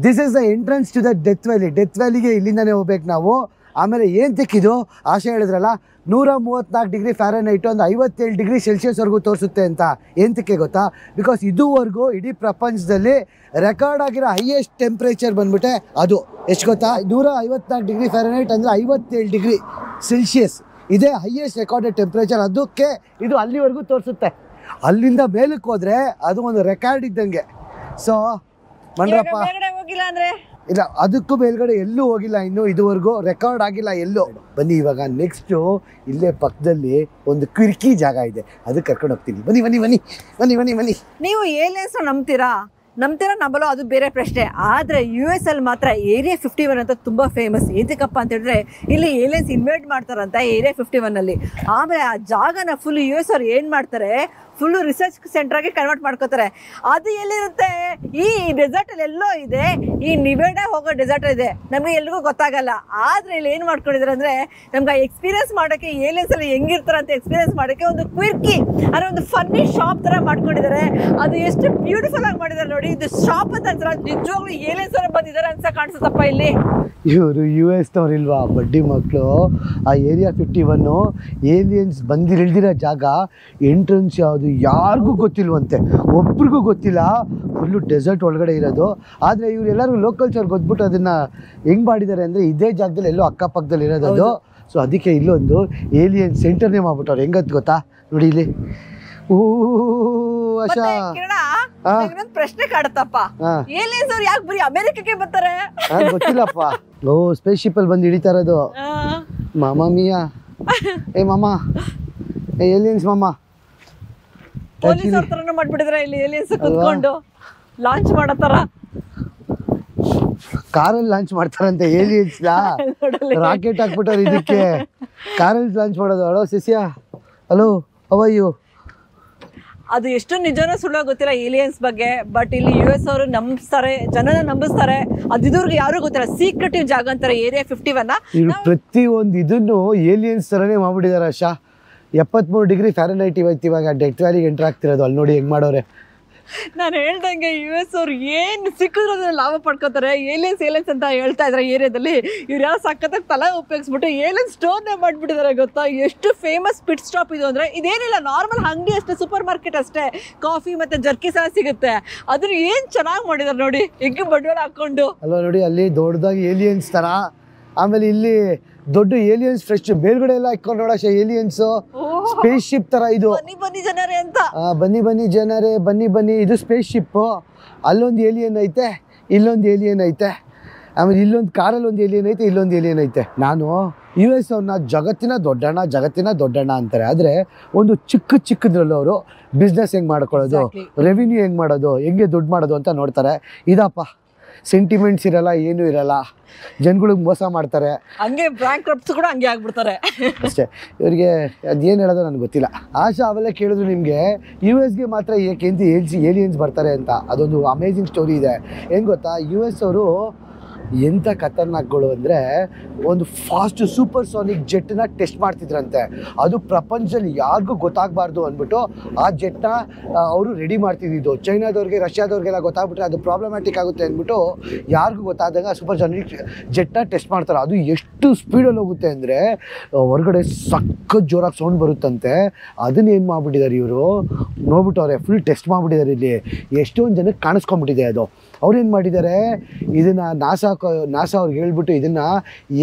this is the entrance to the Death ವ್ಯಾಲಿಗೆ ಇಲ್ಲಿಂದನೇ ಹೋಗ್ಬೇಕು ನಾವು. ಆಮೇಲೆ ಏನು ತೆಕ್ಕಿದು ಆಶೆ ಹೇಳಿದ್ರಲ್ಲ, 134 ಡಿಗ್ರಿ ಫ್ಯಾರನೈಟ್ ಒಂದು 57 ಡಿಗ್ರಿ ಸೆಲ್ಸಿಯಸ್ವರೆಗೂ ತೋರಿಸುತ್ತೆ ಅಂತ. ಏನಕ್ಕೆ ಗೊತ್ತಾ? ಬಿಕಾಸ್ ಇದುವರೆಗೂ ಇಡೀ ಪ್ರಪಂಚದಲ್ಲಿ ರೆಕಾರ್ಡ್ ಆಗಿರೋ ಹೈಯೆಸ್ಟ್ ಟೆಂಪ್ರೇಚರ್ ಬಂದ್ಬಿಟ್ಟೆ ಅದು ಎಷ್ಟು ಗೊತ್ತಾ? 154 ಡಿಗ್ರಿ ಫ್ಯಾರನೈಟ್ ಅಂದರೆ 57 ಡಿಗ್ರಿ ಸೆಲ್ಸಿಯಸ್. ಇದೇ ಹೈಯೆಸ್ಟ್ ರೆಕಾರ್ಡೆಡ್ ಟೆಂಪ್ರೇಚರ್. ಅದಕ್ಕೆ ಇದು ಅಲ್ಲಿವರೆಗೂ ತೋರಿಸುತ್ತೆ. ಅಲ್ಲಿಂದ ಮೇಲಕ್ಕೆ ಹೋದರೆ ಅದು ಒಂದು ರೆಕಾರ್ಡ್ ಇದ್ದಂಗೆ. ಸೊ ಮಂಡ್ರಪ್ಪ ಹೋಗಿಲ್ಲ ಅಂದರೆ ಇಲ್ಲ, ಅದಕ್ಕೂ ಮೇಲ್ಗಡೆ ಎಲ್ಲೂ ಹೋಗಿಲ್ಲ ಇನ್ನು ಇದುವರೆಗೂ, ರೆಕಾರ್ಡ್ ಆಗಿಲ್ಲ ಎಲ್ಲೂ. ಬನ್ನಿ, ಇವಾಗ ನೆಕ್ಸ್ಟು ಇಲ್ಲೇ ಪಕ್ಕದಲ್ಲಿ ಒಂದು ಕಿಟಕಿ ಜಾಗ ಇದೆ, ಅದಕ್ಕೆ ಕರ್ಕೊಂಡು ಹೋಗ್ತೀನಿ. ಬನ್ನಿ ಬನ್ನಿ ಬನ್ನಿ ಬನ್ನಿ ಬನ್ನಿ ಬನ್ನಿ. ನೀವು ಏಲಿಯನ್ಸ್ ನಂಬ್ತೀರಾ ನಂಬಲೋ ಅದು ಬೇರೆ ಪ್ರಶ್ನೆ. ಆದರೆ US ಅಲ್ಲಿ ಮಾತ್ರ ಏರಿಯಾ 51 ಅಂತ ತುಂಬ ಫೇಮಸ್. ಏನಕ್ಕಪ್ಪ ಅಂತ ಹೇಳಿದ್ರೆ ಇಲ್ಲಿ ಏಲಿಯನ್ಸ್ ಇನ್ವೈಟ್ ಮಾಡ್ತಾರಂತ ಏರಿಯಾ 51 ಆಮೇಲೆ ಆ ಜಾಗನ ಫುಲ್ US ಅವ್ರು ಏನು ಮಾಡ್ತಾರೆ, ಫುಲ್ಲು ರಿಸರ್ಚ್ ಸೆಂಟ್ರಾಗಿ ಕನ್ವರ್ಟ್ ಮಾಡ್ಕೋತಾರೆ. ಅದು ಎಲ್ಲಿರುತ್ತೆ? ಈ ಡೆಸರ್ಟಲ್ಲಿ ಎಲ್ಲೋ ಇದೆ, ಈ ನಿವೇಡಾ ಹೋಗೋ ಡೆಸರ್ಟ್ ಇದೆ. ನಮಗೆ ಎಲ್ರಿಗೂ ಗೊತ್ತಾಗಲ್ಲ. ಆದರೆ ಇಲ್ಲಿ ಏನು ಮಾಡ್ಕೊಂಡಿದ್ದಾರೆ ಅಂದರೆ, ನಮ್ಗೆ ಎಕ್ಸ್ಪೀರಿಯನ್ಸ್ ಮಾಡೋಕ್ಕೆ ಏಲಿಯನ್ಸಲ್ಲಿ ಹೆಂಗಿರ್ತಾರೆ ಅಂತ ಎಕ್ಸ್ಪೀರಿಯನ್ಸ್ ಮಾಡೋಕ್ಕೆ ಒಂದು ಕ್ವಿರ್ಕಿ ಅಂದರೆ ಒಂದು ಫನ್ನಿ ಶಾಪ್ ಥರ ಮಾಡ್ಕೊಂಡಿದ್ದಾರೆ. ಅದು ಎಷ್ಟು ಬ್ಯೂಟಿಫುಲ್ ಆಗಿ ಮಾಡಿದ್ದಾರೆ ನೋಡಿ. ಇದು ಶಾಪ್ ಅಂತ ಅನ್ಸಲ್ಲ, ನಿಜವಾಗ್ಲೂ ಏಲಿಯನ್ಸ್ ಅವ್ರು ಬಂದಿದ್ದಾರೆ ಅಂತ ಕಾಣಿಸುತ್ತಪ್ಪ ಇಲ್ಲಿ. ಇವರು US-ನವ್ರಿಲ್ವಾ ಬಡ್ಡಿ ಮಕ್ಕಳು? ಆ ಏರಿಯಾ 51 ಏಲಿಯನ್ಸ್ ಬಂದಿಳಿದಿರೋ ಜಾಗ. ಎಂಟ್ರೆನ್ಸ್ ಯಾವುದು, ಯಾರಿಗೂ ಗೊತ್ತಿಲ್ವಂತೆ, ಒಬ್ರಿಗೂ ಗೊತ್ತಿಲ್ಲ. ಫುಲ್ಲು ಡೆಸರ್ಟ್ ಒಳಗಡೆ ಇರೋದು. ಆದರೆ ಇವರೆಲ್ಲರಿಗೂ ಲೋಕಲ್ಸ್ ಅವ್ರು ಗೊತ್ಬಿಟ್ಟು ಅದನ್ನು ಹೆಂಗೆ ಮಾಡಿದ್ದಾರೆ ಅಂದರೆ ಇದೇ ಜಾಗದಲ್ಲಿ ಎಲ್ಲೋ ಅಕ್ಕಪಕ್ಕದಲ್ಲಿ ಇರೋದು ಅದು. ಸೊ ಅದಕ್ಕೆ ಇಲ್ಲೊಂದು ಏಲಿಯನ್ ಸೆಂಟರ್ನೇ ಮಾಡ್ಬಿಟ್ಟವ್ರು. ಹೆಂಗಂತ ಗೊತ್ತಾ, ನೋಡಿ ಇಲ್ಲಿ. ಆಶಾ ಪ್ರಶ್ನೆ ಕಾಡುತ್ತಪ್ಪ, ಏಲಿಯನ್ಸ್ ಅವ್ರು ಯಾಕೆ ಬರೀ ಅಮೆರಿಕಕ್ಕೆ ಬರ್ತಾರೆ ಗೊತ್ತಿಲ್ಲಪ್ಪ. ಸ್ಪೇಸ್ ಶಿಪ್ ಅಲ್ಲಿ ಬಂದು ಹಿಡಿತಾ ಇರೋದು. ಮಾಮಾ ಮಿಯಾ, ಏ ಮಾಮಾ, ಏಲಿಯನ್ಸ್ ಮಾಮಾ. ಪೊಲೀಸ್ ಅವ್ರ ತರನು ಮಾಡ್ಬಿಟ್ಟಿದ್ರೆ ಇಲ್ಲಿ ಏಲಿಯನ್ಸ್ ಕುತ್ಕೊಂಡು ಲಾಂಚ್ ಮಾಡತ್ತಾರ. ಕಾರಲ್ಲಿ ಲಾಂಚ್ ಮಾಡ್ತಾರಂತೆ ಏಲಿಯನ್ಸ್. ರಾಕೆಟ್ ಹಾಕ್ಬಿಟ್ಟವ್ರು ಇದಕ್ಕೆ, ಕಾರಲ್ಲಿ ಲಾಂಚ್ ಮಾಡೋದು. ಹಲೋ ಸಿಸಿಯಾ, ಹಲೋ ಹೌ ಆರ್ ಯು? ಅದು ಎಷ್ಟು ನಿಜನೋ ಸುಳ್ಳು ಗೊತ್ತಿಲ್ಲ ಏಲಿಯನ್ಸ್ ಬಗ್ಗೆ. ಬಟ್ ಇಲ್ಲಿ US ಅವರು ನಂಬಿಸ್ತಾರೆ, ಜನನ ನಂಬಿಸ್ತಾರೆ. ಅದಿದವ್ರಿಗೆ ಯಾರು ಗೊತ್ತಿಲ್ಲ, ಸೀಕ್ರೆಟಿವ್ ಜಾಗ ಅಂತಾರೆ ಏರಿಯಾ 51. ಇವ್ರು ಪ್ರತಿಯೊಂದು ಇದನ್ನು ಏಲಿಯನ್ಸ್ ಥರನೇ ಮಾಡ್ಬಿಟ್ಟಿದ್ದಾರೆ ಆಶಾ. 73 ಡಿಗ್ರಿ ಫ್ಯಾರನೈಟ್ ಇವಾಗ ಡೆತ್ ವ್ಯಾಲಿಗೆ ಎಂಟ್ರ್ ಆಗ್ತಿರೋದು. ಅಲ್ಲಿ ನೋಡಿ ಹೆಂಗೆ ಮಾಡೋರೆ. ನಾನು ಹೇಳ್ದಂಗೆ US ಅವ್ರು ಏನು ಸಿಕ್ಕಿದ್ರು ಅದನ್ನ ಲಾಭ ಪಡ್ಕೋತಾರೆ. ಏಲಿಯನ್ಸ್ ಅಂತ ಹೇಳ್ತಾ ಇದ್ದಾರೆ ಏರಿಯಾದಲ್ಲಿ. ಇವ್ರು ಯಾವ ಸಖತ್ತಾಗಿ ತಲೆ ಉಪಯೋಗಿಸ್ಬಿಟ್ಟು ಏಲಿಯನ್ ಸ್ಟೋರ್ನೇ ಮಾಡಿಬಿಟ್ಟಿದ್ದಾರೆ ಗೊತ್ತಾ. ಎಷ್ಟು ಫೇಮಸ್ ಪಿಟ್ ಸ್ಟಾಪ್ ಇದು ಅಂದರೆ, ಇದೇನಿಲ್ಲ ನಾರ್ಮಲ್ ಅಂಗಡಿ ಅಷ್ಟೇ, ಸೂಪರ್ ಮಾರ್ಕೆಟ್ ಅಷ್ಟೇ. ಕಾಫಿ ಮತ್ತು ಜರ್ಕಿ ಸಹ ಸಿಗುತ್ತೆ. ಅದನ್ನು ಏನು ಚೆನ್ನಾಗಿ ಮಾಡಿದ್ದಾರೆ ನೋಡಿ, ಹೆಂಗೆ ಬಂಡವಾಳ ಹಾಕ್ಕೊಂಡು. ಅಲ್ವಾ ನೋಡಿ, ಅಲ್ಲಿ ದೊಡ್ಡದಾಗಿ ಏಲಿಯನ್ಸ್ ಥರ. ಆಮೇಲೆ ಇಲ್ಲಿ ದೊಡ್ಡ ಏಲಿಯನ್ಸ್ ಫ್ರೆಶ್ ಮೇಲ್ಗಡೆ ಎಲ್ಲ ಇಟ್ಕೊಂಡು ನೋಡೋಶ ಏಲಿಯನ್ಸ್ ಸ್ಪೇಸ್ ಶಿಪ್ ತರ. ಇದು ಬನ್ನಿ ಜನರೇ ಅಂತ, ಬನ್ನಿ ಜನರೇ ಬನ್ನಿ. ಇದು ಸ್ಪೇಸ್ ಶಿಪ್. ಅಲ್ಲೊಂದು ಏಲಿಯನ್ ಐತೆ, ಇಲ್ಲೊಂದು ಏಲಿಯನ್ ಐತೆ. ಆಮೇಲೆ ಇಲ್ಲೊಂದು ಕಾರಲ್ಲಿ ಒಂದು ಏಲಿಯನ್ ಐತೆ, ಇಲ್ಲೊಂದು ಏಲಿಯನ್ ಐತೆ. ನಾನು US ಅವ್ರನ್ನ ಜಗತ್ತಿನ ದೊಡ್ಡಣ್ಣ ಅಂತಾರೆ. ಆದರೆ ಒಂದು ಚಿಕ್ಕದ್ರಲ್ಲೂ ಅವರು ಬಿಸ್ನೆಸ್ ಹೆಂಗೆ ಮಾಡ್ಕೊಳ್ಳೋದು, ರೆವಿನ್ಯೂ ಹೆಂಗೆ ಮಾಡೋದು, ಹೆಂಗೆ ದುಡ್ಡು ಮಾಡೋದು ಅಂತ ನೋಡ್ತಾರೆ. ಇದಪ್ಪ ಸೆಂಟಿಮೆಂಟ್ಸ್ ಇರಲ್ಲ, ಏನೂ ಇರಲ್ಲ, ಜನಗಳಿಗೆ ಮೋಸ ಮಾಡ್ತಾರೆ. ಹಂಗೆ ಬ್ಯಾಂಕ್ರಪ್ಟ್ಸ್ ಕೂಡ ಹಂಗೆ ಆಗ್ಬಿಡ್ತಾರೆ ಅಷ್ಟೇ. ಇವರಿಗೆ ಅದೇನು ಹೇಳೋದು ನನಗೆ ಗೊತ್ತಿಲ್ಲ. ಆಶಾ ಅವೆಲ್ಲ ಕೇಳಿದ್ರು ನಿಮಗೆ US ಮಾತ್ರ ಏಕೆ ಏಲಿಯನ್ಸ್ ಬರ್ತಾರೆ ಅಂತ. ಅದೊಂದು ಅಮೇಝಿಂಗ್ ಸ್ಟೋರಿ ಇದೆ. ಏನು ಗೊತ್ತಾ, US ಅವರು ಎಂಥ ಖತರ್ನಾಕ್ಗಳು ಅಂದರೆ ಒಂದು ಫಾಸ್ಟ್ ಸೂಪರ್ಸಾನಿಕ್ ಜೆಟ್ನ ಟೆಸ್ಟ್ ಮಾಡ್ತಿದ್ರಂತೆ. ಅದು ಪ್ರಪಂಚದಲ್ಲಿ ಯಾರಿಗೂ ಗೊತ್ತಾಗಬಾರ್ದು ಅಂದ್ಬಿಟ್ಟು ಆ ಜೆಟ್ನ ಅವರು ರೆಡಿ ಮಾಡ್ತಿದ್ದಿದ್ದು. ಚೈನಾದವ್ರಿಗೆ ರಷ್ಯಾದವ್ರಿಗೆಲ್ಲ ಗೊತ್ತಾಗ್ಬಿಟ್ರೆ ಅದು ಪ್ರಾಬ್ಲಮ್ಯಾಟಿಕ್ ಆಗುತ್ತೆ ಅಂದ್ಬಿಟ್ಟು ಯಾರಿಗೂ ಗೊತ್ತಾದಾಗ ಸೂಪರ್ಸಾನಿಕ್ ಜೆಟ್ನ ಟೆಸ್ಟ್ ಮಾಡ್ತಾರೆ. ಅದು ಎಷ್ಟು ಸ್ಪೀಡಲ್ಲಿ ಹೋಗುತ್ತೆ ಅಂದರೆ ಹೊರಗಡೆ ಸಖತ್ ಜೋರಾಗಿ ಸೌಂಡ್ ಬರುತ್ತಂತೆ. ಅದನ್ನೇನು ಮಾಡಿಬಿಟ್ಟಿದ್ದಾರೆ ಇವರು, ನೋಡ್ಬಿಟ್ಟವ್ರೆ, ಫುಲ್ ಟೆಸ್ಟ್ ಮಾಡಿಬಿಟ್ಟಿದ್ದಾರೆ. ಇಲ್ಲಿ ಎಷ್ಟೊಂದು ಜನಕ್ಕೆ ಕಾಣಿಸ್ಕೊಂಡ್ಬಿಟ್ಟಿದೆ ಅದು. ಅವ್ರೇನು ಮಾಡಿದ್ದಾರೆ, ಇದನ್ನು ನಾಸಾ ಅವ್ರಿಗೆ ಹೇಳ್ಬಿಟ್ಟು ಇದನ್ನು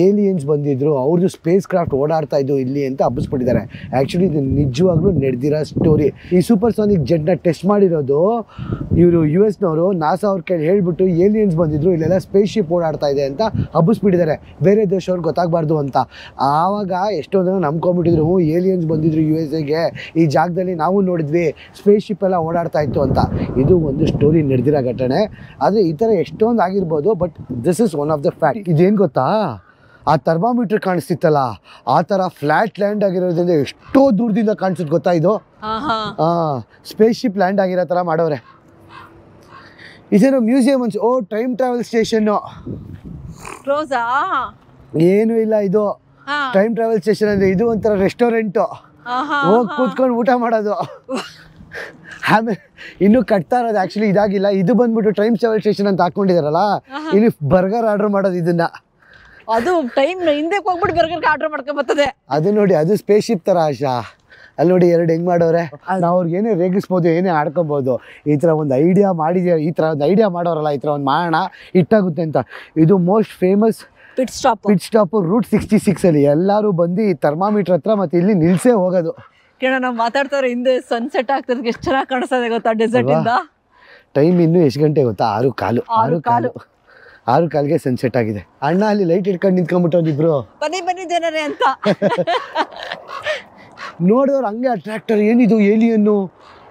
ಏಲಿಯನ್ಸ್ ಬಂದಿದ್ರು, ಅವ್ರದ್ದು ಸ್ಪೇಸ್ ಕ್ರಾಫ್ಟ್ ಓಡಾಡ್ತಾ ಇದ್ದು ಇಲ್ಲಿ ಅಂತ ಹಬ್ಬಿಸ್ಬಿಟ್ಟಿದ್ದಾರೆ. ಆ್ಯಕ್ಚುಲಿ ಇದು ನಿಜವಾಗ್ಲೂ ನಡೆದಿರೋ ಸ್ಟೋರಿ. ಈ ಸೂಪರ್ಸಾನಿಕ್ ಜೆಟ್ನ ಟೆಸ್ಟ್ ಮಾಡಿರೋದು ಇವರು US ನಾಸಾ ಅವ್ರ ಕೈ ಹೇಳ್ಬಿಟ್ಟು ಏಲಿಯನ್ಸ್ ಬಂದಿದ್ರು, ಇಲ್ಲೆಲ್ಲ ಸ್ಪೇಸ್ ಶಿಪ್ ಓಡಾಡ್ತಾ ಇದೆ ಅಂತ ಹಬ್ಬಿಸ್ಬಿಟ್ಟಿದ್ದಾರೆ, ಬೇರೆ ದೇಶವ್ರಿಗೆ ಗೊತ್ತಾಗಬಾರ್ದು ಅಂತ. ಆವಾಗ ಎಷ್ಟೊಂದು ಜನ ನಂಬ್ಕೊಂಡ್ಬಿಟ್ಟಿದ್ರು, ಏಲಿಯನ್ಸ್ ಬಂದಿದ್ರು USA ಈ ಜಾಗದಲ್ಲಿ, ನಾವು ನೋಡಿದ್ವಿ, ಸ್ಪೇಸ್ ಶಿಪ್ ಎಲ್ಲ ಓಡಾಡ್ತಾ ಇತ್ತು ಅಂತ. ಇದು ಒಂದು ಸ್ಟೋರಿ ನಡೆದಿರೋ ಘಟನೆ. ಆದರೆ ಈ ಥರ ಎಷ್ಟೊಂದು ಆಗಿರ್ಬೋದು, but this is one of the fact. ಇದೇನು ಗೊತ್ತಾ, ಆ ಥರ್ಮಾಮೀಟರ್ ಕಾಣಿಸ್ತಿತ್ತಲ್ಲ, ಆ ಥರ ಫ್ಲ್ಯಾಟ್ ಲ್ಯಾಂಡ್ ಆಗಿರೋದ್ರಿಂದ ಎಷ್ಟೋ ದೂರದಿಂದ ಕಾಣಿಸುತ್ತೆ ಗೊತ್ತಾ. ಇದು ಸ್ಪೇಸ್ ಶಿಪ್ ಲ್ಯಾಂಡ್ ಆಗಿರೋ ಥರ ಮಾಡೋರೆ. ಇದೇನೋ ಮ್ಯೂಸಿಯಂ ಟೈಮ್ ಟ್ರಾವೆಲ್ ಸ್ಟೇಷನ್ನು. ಏನು ಇಲ್ಲ, ಇದು ಟೈಮ್ ಟ್ರಾವೆಲ್ ಸ್ಟೇಷನ್ ಅಂದರೆ ಇದು ಒಂಥರ ರೆಸ್ಟೋರೆಂಟು. ಹೋಗಿ ಕೂತ್ಕೊಂಡು ಊಟ ಮಾಡೋದು. ಆಮೇಲೆ ಇನ್ನೂ ಕಟ್ತಾ ಇರೋದು ಆ್ಯಕ್ಚುಲಿ ಇದಾಗಿಲ್ಲ. ಇದು ಬಂದ್ಬಿಟ್ಟು ಟೈಮ್ ಟ್ರಾವೆಲ್ ಸ್ಟೇಷನ್ ಅಂತ ಹಾಕೊಂಡಿದಾರಲ್ಲ, ಇಲ್ಲಿ ಬರ್ಗರ್ ಆರ್ಡರ್ ಮಾಡೋದು. ಇದನ್ನ ಅದು ಟೈಮ್ ಹಿಂದೆ ಹೋಗ್ಬಿಟ್ಟು ಬರ್ಗರ್ ಆರ್ಡರ್ ಮಾಡ್ಕೊಂಡು ಬರ್ತದೆ. ಅದು ನೋಡಿ, ಅದು ಸ್ಪೇಸ್ ಶಿಪ್ ಥರ ಆಶಾ. ಅಲ್ಲಿ ನೋಡಿ ಎರಡು ಹೆಂಗೆ ಮಾಡೋರೆ. ನಾವು ಅವ್ರಿಗೆ ಏನೇ ರೇಗಿಸ್ಬೋದು, ಏನೇ ಆಡ್ಕೊಬೋದು. ಈ ಥರ ಒಂದು ಐಡಿಯಾ ಮಾಡಿದ್ದೀರ, ಈ ಥರ ಒಂದು ಐಡಿಯಾ ಮಾಡೋರಲ್ಲ, ಈ ಥರ ಒಂದು ಮಾಡೋಣ ಇಟ್ಟಾಗುತ್ತೆ ಅಂತ. ಇದು most famous pit stop route 66 ಅಲ್ಲಿ. ಎಲ್ಲರೂ ಬಂದು ಈ ಥರ್ಮಾಮೀಟರ್ ಹತ್ರ ಮತ್ತು ಇಲ್ಲಿ ನಿಲ್ಸೇ ಹೋಗೋದು. ನಾವು ಮಾತಾಡ್ತಾರೆ ಹಿಂದೆ ಸನ್ಸೆಟ್ ಆಗ್ತದೆ, ಎಷ್ಟು ಚೆನ್ನಾಗಿ ಕಾಣಿಸ್ತಾ ಇದೆ ಗೊತ್ತಾ ಡೆಸರ್ಟ್ ಇಂದ. ಟೈಮ್ ಇನ್ನೂ ಎಷ್ಟು ಗಂಟೆ ಗೊತ್ತಾ, 6:15 ಸನ್ಸೆಟ್ ಆಗಿದೆ. ಅಣ್ಣ ಅಲ್ಲಿ ಲೈಟ್ ಇಟ್ಕೊಂಡು ನಿಂತ್ಕೊಂಡ್ಬಿಟ್ಟವ್ರಿಬ್ರು, ಬನ್ನಿ ಜನರೇ ಅಂತ. ನೋಡಿದವ್ರು ಹಂಗೆ ಅಟ್ರಾಕ್ಟರ್, ಏನಿದು ಏಲಿಯನ್ನು,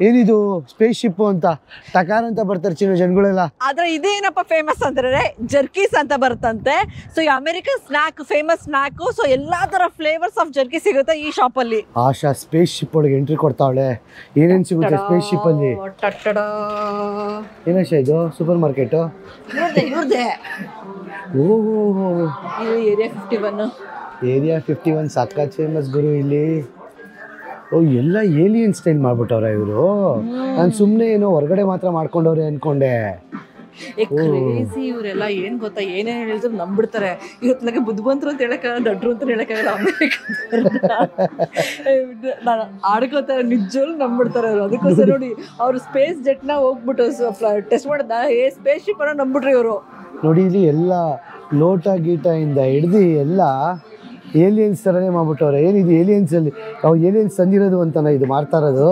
ಏನಿದು ಸ್ಪೇಸ್ ಶಿಪ್ ಅಂತ ಟಕಾರ ಅಂತ ಬರ್ತಾರೆ ಜನಗಳೆಲ್ಲ. ಆದ್ರೆ ಇದೇನಪ್ಪ ಫೇಮಸ್ ಅಂದ್ರೆ ಜರ್ಕೀಸ್ ಅಂತ ಬರುತ್ತಂತೆ. ಸೊ ಈ American snack, famous snack. So ಎಲ್ಲಾ ತರ ಫ್ಲೇವರ್ಸ್ ಆಫ್ ಜರ್ಕಿ ಸಿಗುತ್ತೆ ಈ ಶಾಪ್ ಅಲ್ಲಿ. ಆಶಾ ಸ್ಪೇಸ್ ಶಿಪ್ ಒಳಗೆ ಎಂಟ್ರಿ ಕೊಡ್ತಾವಳೆ. ಏನೇನ್ ಸಿಗುತ್ತೆ ಸ್ಪೇಸ್ ಶಿಪ್ ಅಲ್ಲಿ? ಏನಾಶಾ ಇದು ಸೂಪರ್ ಮಾರ್ಕೆಟ್? ಏರಿಯಾ 51 ಸಖತ್ ಫೇಮಸ್ ಗುರು ಇಲ್ಲಿ. ಎಲ್ಲ ಏಲಿಯನ್ ಸ್ಟೈಲ್ ಮಾಡ್ಬಿಟ್ಟವ್ರ ಇವರು. ನಾನು ಸುಮ್ಮನೆ ಏನೋ ಹೊರಗಡೆ ಮಾತ್ರ ಮಾಡ್ಕೊಂಡವ್ರೆ ಅನ್ಕೊಂಡೆ. ಕ್ರೇಜಿ ಇವರೆಲ್ಲ ಏನ್ ಗೊತ್ತಾ, ಏನೇನು ಹೇಳಿದ್ರು ನಂಬಿಡ್ತಾರೆ. ಇವತ್ತಿಗೆ ಬುದ್ಧಿವಂತರು ಅಂತ ಹೇಳಕ್ಕಾಗಲ್ಲ, ದಡ್ರು ಅಂತ ಹೇಳಕ್ಕಾಗಲ್ಲ. ನಾನು ಆಡ್ಕೋತಾರೆ, ನಿಜವೂ ನಂಬಿಡ್ತಾರೆ ಅವರು. ಅದಕ್ಕೋಸ್ಕರ ನೋಡಿ ಅವರು ಸ್ಪೇಸ್ ಜೆಟ್ನ ಹೋಗ್ಬಿಟ್ಟು ಟೆಸ್ಟ್ ಮಾಡಿದ ಸ್ಪೇಸ್ ಶಿಪ್ ಅನ್ನ ನಂಬಿಟ್ರಿ ಇವರು. ನೋಡಿ ಇಲ್ಲಿ ಎಲ್ಲ ಲೋಟ ಗೀಟದಿಂದ ಹಿಡ್ದು ಎಲ್ಲ ಏಲಿಯನ್ಸ್ ಥರನೇ ಮಾಡ್ಬಿಟ್ಟವ್ರೆ. ಏನಿದು ಏಲಿಯನ್ಸಲ್ಲಿ ಅವ್ರು ಏಲಿಯನ್ಸ್ ತಂದಿರೋದು ಅಂತನ ಇದು ಮಾಡ್ತಾ ಇರೋದು?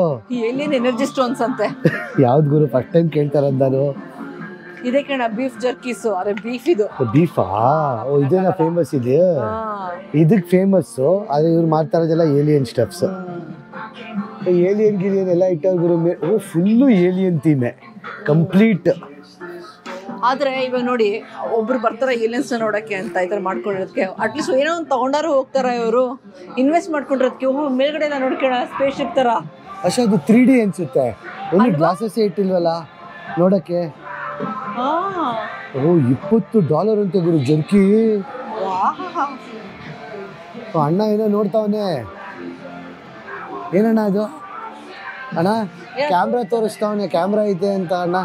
ಏಲಿಯನ್ ಎನರ್ಜಿ ಸ್ಟೋನ್ಸ್ ಅಂತೆ. ಯಾವ್ದು ಗುರು, ಫಸ್ಟ್ ಟೈಮ್ ಕೇಳ್ತಾರದು ನಾನು. ಇದೇ ಕಣ ಬೀಫ್ ಜರ್ಕೀಸು. ಅರೆ ಬೀಫ್ ಇದು. ಬೀಫಾ? ಓ ಇದೇನಾ ಫೇಮಸ್ ಇದೆ? ಇದಕ್ಕೆ ಫೇಮಸ್ಸು. ಆದರೆ ಇವ್ರು ಮಾಡ್ತಾ ಇರೋದೆಲ್ಲ ಏಲಿಯನ್ ಸ್ಟಫ್ಸ್. ಏಲಿಯನ್ ಗಿಲಿಯನ್ ಎಲ್ಲ ಇಟ್ಟವ್ರು ಗುರು. ಓ ಫುಲ್ಲು ಏಲಿಯನ್ ಥೀಮೆ ಕಂಪ್ಲೀಟ್. ಆದ್ರೆ ಇವಾಗ ನೋಡಿ, ಒಬ್ರು ಬರ್ತಾರ ಏಲಿಯನ್ಸ್ ನೋಡಕ್ಕೆ ಅಂತ ಈ ತರ ಮಾಡ್ಕೊಂಡಿರೋದಕ್ಕೆ. ಅಟ್ಲೀಸ್ಟ್ ಏನೋ ಒಂದು ತಗೊಂಡಾರು ಹೋಗ್ತಾರ ಇವರು, ಇನ್ವೆಸ್ಟ್ ಮಾಡ್ಕೊಂಡಿರೋದಕ್ಕೆ. ಮೇಲ್ಗಡೆ ಎಲ್ಲ ನೋಡ್ಕೊಳ್ಳ ಸ್ಪೇಸ್ ಶಿಪ್ ತರ. ಅಷ್ಟೇ ಅದು 3D ಅನ್ಸುತ್ತೆ. ಒಂದು ಗ್ಲಾಸಸ್ ಇಟ್ಟಿಲ್ವಲ್ಲ ನೋಡಕ್ಕೆ. ಓ $20 ಅಂತ ಗುರು ಜರ್ಕಿ. ಅಣ್ಣ ಏನೋ ನೋಡ್ತಾವನೆ. ಏನಣ್ಣ ಅದು? ಅಣ್ಣ ಕ್ಯಾಮ್ರಾ ತೋರಿಸ್ತಾವನೆ, ಕ್ಯಾಮ್ರಾ ಐತೆ ಅಂತ ಅಣ್ಣ.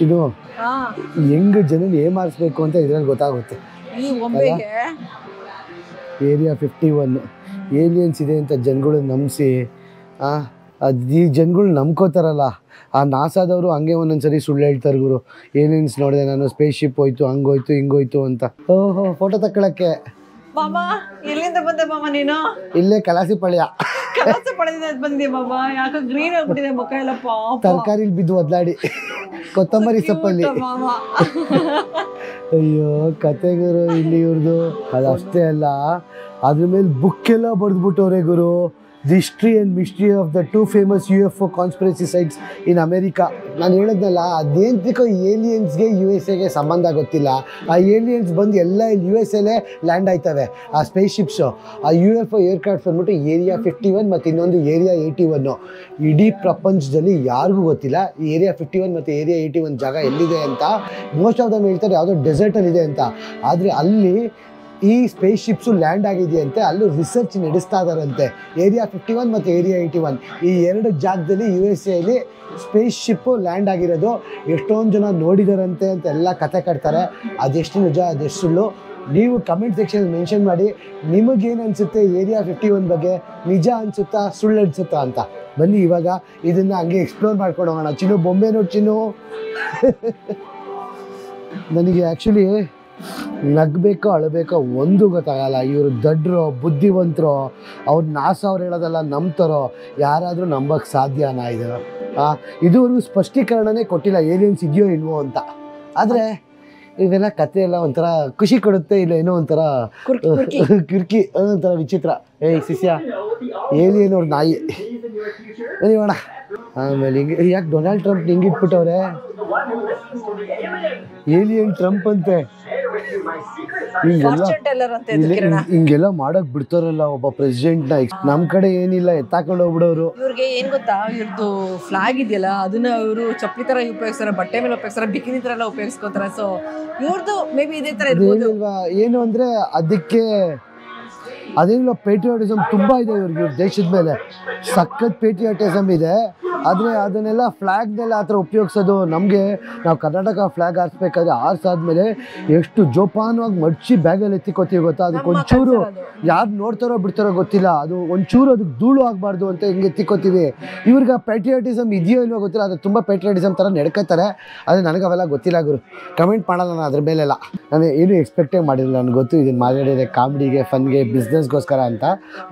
ಇದು ಹೆಂಗ್ ಜನ ಏಮಾರಿಸ್ಬೇಕು ಅಂತ ಇದ್ರಲ್ಲಿ ಗೊತ್ತಾಗುತ್ತೆ. ಏರಿಯಾ 51 ಏಲಿಯನ್ಸ್ ಇದೆ ಅಂತ ಜನಗಳು ನಂಬಿಸಿ ಈ ಜನಗಳು ನಂಬ್ಕೋತಾರಲ್ಲ, ಆ ನಾಸಾದವರು ಹಂಗೆ ಒಂದೊಂದ್ಸರಿ ಸುಳ್ಳು ಹೇಳ್ತಾರೆ ಗುರು. ಏಲಿಯನ್ಸ್ ನೋಡಿದೆ ನಾನು, ಸ್ಪೇಸ್ ಶಿಪ್ ಹೋಯ್ತು, ಹಂಗೋಯ್ತು ಹಿಂಗೋಯ್ತು ಅಂತ. ಓಹೋ ಫೋಟೋ ತಕ್ಕೊಳಕ್ಕೆ. ಮಾಮಾ ಎಲ್ಲಿಂದ ಬಂದೆ ಮಾಮ ನೀನು? ಇಲ್ಲೇ ಕಲಾಸಿಪಾಳ್ಯ. ಕಲಾಸಿಪಾಳ್ಯದಿಂದ ಬಂದಿ ಮಾಮ? ಯಾಕೆ ಗ್ರೀನ್ ಆಗ್ಬಿಟ್ಟಿದೆ ಮುಖ ಎಲ್ಲ? ತರಕಾರಿಲಿ ಬಿದ್ದು ಒದ್ಲಾಡಿ ಕೊತ್ತಂಬರಿ ಸೊಪ್ಪಲ್ಲಿ. ಅಯ್ಯೋ ಕತೆ ಗುರು ಇಲ್ಲಿ ಇವ್ರದ್ದು. ಅದಷ್ಟೇ ಅಲ್ಲ, ಅದ್ರ ಮೇಲೆ ಬುಕ್ ಎಲ್ಲ ಬರೆದ್ಬಿಟ್ಟವ್ರೆ ಗುರು. The history and mystery of the 2 famous UFO conspiracy sites in America. ನಾನು ಹೇಳಿದ್ನಲ್ಲ, ಅದೇಂತಿಕೋ ಏಲಿಯನ್ಸ್ಗೆ USA ಸಂಬಂಧ ಗೊತ್ತಿಲ್ಲ. ಆ ಏಲಿಯನ್ಸ್ ಬಂದು ಎಲ್ಲ ಇಲ್ಲಿ USA ಲ್ಯಾಂಡ್ ಆಯ್ತವೆ ಆ ಸ್ಪೇಸ್ ಶಿಪ್ಸು. ಆ UFO ಏರ್ಕ್ರಾಫ್ಟ್ಸ್ ಬಂದ್ಬಿಟ್ಟು ಏರಿಯಾ 51 ಮತ್ತು ಇನ್ನೊಂದು ಏರಿಯಾ 81. ಇಡೀ ಪ್ರಪಂಚದಲ್ಲಿ ಯಾರಿಗೂ ಗೊತ್ತಿಲ್ಲ ಈ ಏರಿಯಾ 51 ಮತ್ತು ಏರಿಯಾ 81 ಜಾಗ ಎಲ್ಲಿದೆ ಅಂತ. ಮೋಸ್ಟ್ ಆಫ್ ದಮ್ ಹೇಳ್ತಾರೆ ಯಾವುದೋ ಡೆಸರ್ಟಲ್ಲಿದೆ ಅಂತ. ಆದರೆ ಅಲ್ಲಿ ಈ ಸ್ಪೇಸ್ ಶಿಪ್ಸು ಲ್ಯಾಂಡ್ ಆಗಿದೆಯಂತೆ. ಅಲ್ಲೂ ರಿಸರ್ಚ್ ನಡೆಸ್ತಾ ಇದ್ದಾರಂತೆ. ಏರಿಯಾ 51 ಮತ್ತು ಏರಿಯಾ 81 ಈ 2 ಜಾಗದಲ್ಲಿ USA ಸ್ಪೇಸ್ ಶಿಪ್ಪು ಲ್ಯಾಂಡ್ ಆಗಿರೋದು. ಎಷ್ಟೊಂದು ಜನ ನೋಡಿದಾರಂತೆ ಅಂತ ಎಲ್ಲ ಕತೆ ಕಟ್ತಾರೆ. ಅದೆಷ್ಟು ನಿಜ ಅದೆಷ್ಟು ಸುಳ್ಳು ನೀವು ಕಮೆಂಟ್ ಸೆಕ್ಷನ್ ಮೆನ್ಷನ್ ಮಾಡಿ. ನಿಮಗೇನು ಅನಿಸುತ್ತೆ ಏರಿಯಾ 51 ಬಗ್ಗೆ? ನಿಜ ಅನಿಸುತ್ತಾ ಸುಳ್ಳು ಅನಿಸುತ್ತಾ ಅಂತ? ಬನ್ನಿ ಇವಾಗ ಇದನ್ನು ಹಂಗೆ ಎಕ್ಸ್ಪ್ಲೋರ್ ಮಾಡ್ಕೊಂಡು ಹೋಗೋಣ. ಚಿನ್ನು ಬೊಂಬೆ ನೋಡಿ ಚಿನ್ನು. ನನಗೆ ಆ್ಯಕ್ಚುಲಿ ನಗಬೇಕೋ ಅಳಬೇಕೋ ಒಂದು ಗೊತ್ತಾಗಲ್ಲ. ಇವರು ದಡ್ರು ಬುದ್ಧಿವಂತರು, ಅವ್ರು ನಾಸಾ ಅವ್ರು ಹೇಳೋದೆಲ್ಲ ನಂಬ್ತಾರೋ? ಯಾರಾದರೂ ನಂಬಕ್ಕೆ ಸಾಧ್ಯನಾ ಇದು? ಇದುವರೆಗೂ ಸ್ಪಷ್ಟೀಕರಣನೇ ಕೊಟ್ಟಿಲ್ಲ ಏಲಿಯನ್ಸ್ ಇದೆಯೋ ಇಲ್ವೋ ಅಂತ. ಆದರೆ ಇವೆಲ್ಲ ಕತೆ ಎಲ್ಲ ಒಂಥರ ಖುಷಿ ಕೊಡುತ್ತೆ. ಇಲ್ಲ ಏನೋ ಒಂಥರ ಕಿರ್ಕಿ, ಒಂಥರ ವಿಚಿತ್ರ. ಶಿಷ್ಯ ಏಲಿಯನ್ ಅವ್ರ ನಾಯಿ ಅಣ್ಣ. ಆಮೇಲೆ ಹಿಂಗೆ ಯಾಕೆ ಡೊನಾಲ್ಡ್ ಟ್ರಂಪ್ ಹಿಂಗೆ ಇಟ್ಬಿಟ್ಟವ್ರೆ? ಏಲಿಯನ್ ಟ್ರಂಪ್ ಅಂತೆ. ಹಿಂಗೆಲ್ಲ ಮಾಡಕ್ ಬಿಡ್ತಾರಲ್ಲ ಒಬ್ಬ ಪ್ರೆಸಿಡೆಂಟ್ನ. ನಮ್ಮ ಕಡೆ ಏನಿಲ್ಲ, ಎತ್ತಾಕೊಂಡು ಹೋಗ್ಬಿಡೋರು. ಇವ್ರಿಗೆ ಏನ್ ಗೊತ್ತಾ, ಇವ್ರದ್ದು ಫ್ಲಾಗ್ ಇದೆಯಲ್ಲ ಅದನ್ನ ಇವರು ಚಪ್ಪಲಿ ತರ ಉಪಯೋಗಿಸ್ತಾರೆ, ಬಟ್ಟೆ ಮೇಲೆ ಉಪಯೋಗಿಸ್ತಾರೆ, ಬಿಕಿನಿ ತರ ಎಲ್ಲ ಉಪಯೋಗಿಸ್ಕೋತಾರೆ. ಸೊ ಇವ್ರದ್ದು ಮೇ ಬಿ ಇದೇ ತರ ಇರ್ಬೋದು. ಏನು ಅಂದ್ರೆ ಅದಕ್ಕೆ ಅದೇನಿಲ್ಲ, ಪೇಟ್ರಿಯಾಟಿಸಮ್ ತುಂಬ ಇದೆ ಇವ್ರಿಗೆ. ಇವ್ರ ದೇಶದ ಮೇಲೆ ಸಖತ್ ಪೇಟ್ರಿಯಾಟಿಸಮ್ ಇದೆ. ಆದರೆ ಅದನ್ನೆಲ್ಲ ಫ್ಲ್ಯಾಗ್ನೆಲ್ಲ ಆ ಥರ ಉಪಯೋಗಿಸೋದು. ನಮಗೆ ನಾವು ಕರ್ನಾಟಕ ಫ್ಲ್ಯಾಗ್ ಹಾರಿಸ್ಬೇಕಾದ್ರೆ ಹಾರಿಸಾದ್ಮೇಲೆ ಎಷ್ಟು ಜೋಪಾನವಾಗಿ ಮಡ್ಚಿ ಬ್ಯಾಗಲ್ಲಿ ಎತ್ತಿಕೋತೀವಿ ಗೊತ್ತಾ? ಅದಕ್ಕೆ ಒಂಚೂರು ಯಾರು ನೋಡ್ತಾರೋ ಬಿಡ್ತಾರೋ ಗೊತ್ತಿಲ್ಲ, ಅದು ಒಂಚೂರು ಅದಕ್ಕೆ ಧೂಳು ಆಗಬಾರ್ದು ಅಂತ ಹಿಂಗೆ ಎತ್ತಿಕೋತೀವಿ. ಇವ್ರಿಗೆ ಪ್ಯಾಟ್ರಿಯಾಟಿಸಮ್ ಇದೆಯೋ ಇಲ್ವೋ ಗೊತ್ತಿಲ್ಲ. ಅದು ತುಂಬ ಪ್ಯಾಟ್ರಿಯಾಟಿಸಮ್ ಥರ ನಡ್ಕೋತಾರೆ. ಆದರೆ ನನಗೆ ಅವೆಲ್ಲ ಗೊತ್ತಿಲ್ಲ ಗುರು. ಕಮೆಂಟ್ ಮಾಡಲ್ಲ ನಾನು ಅದ್ರ ಮೇಲೆಲ್ಲ. ನಾನು ಏನೂ ಎಕ್ಸ್ಪೆಕ್ಟೇ ಮಾಡಿರಲಿಲ್ಲ. ನನಗೆ ಗೊತ್ತು ಇದನ್ನು ಮಾಡಿರೋದೆ ಕಾಮಿಡಿಗೆ, ಫನ್ಗೆ, ಬಿಸ್ನೆಸ್ಗೋಸ್ಕರ ಅಂತ.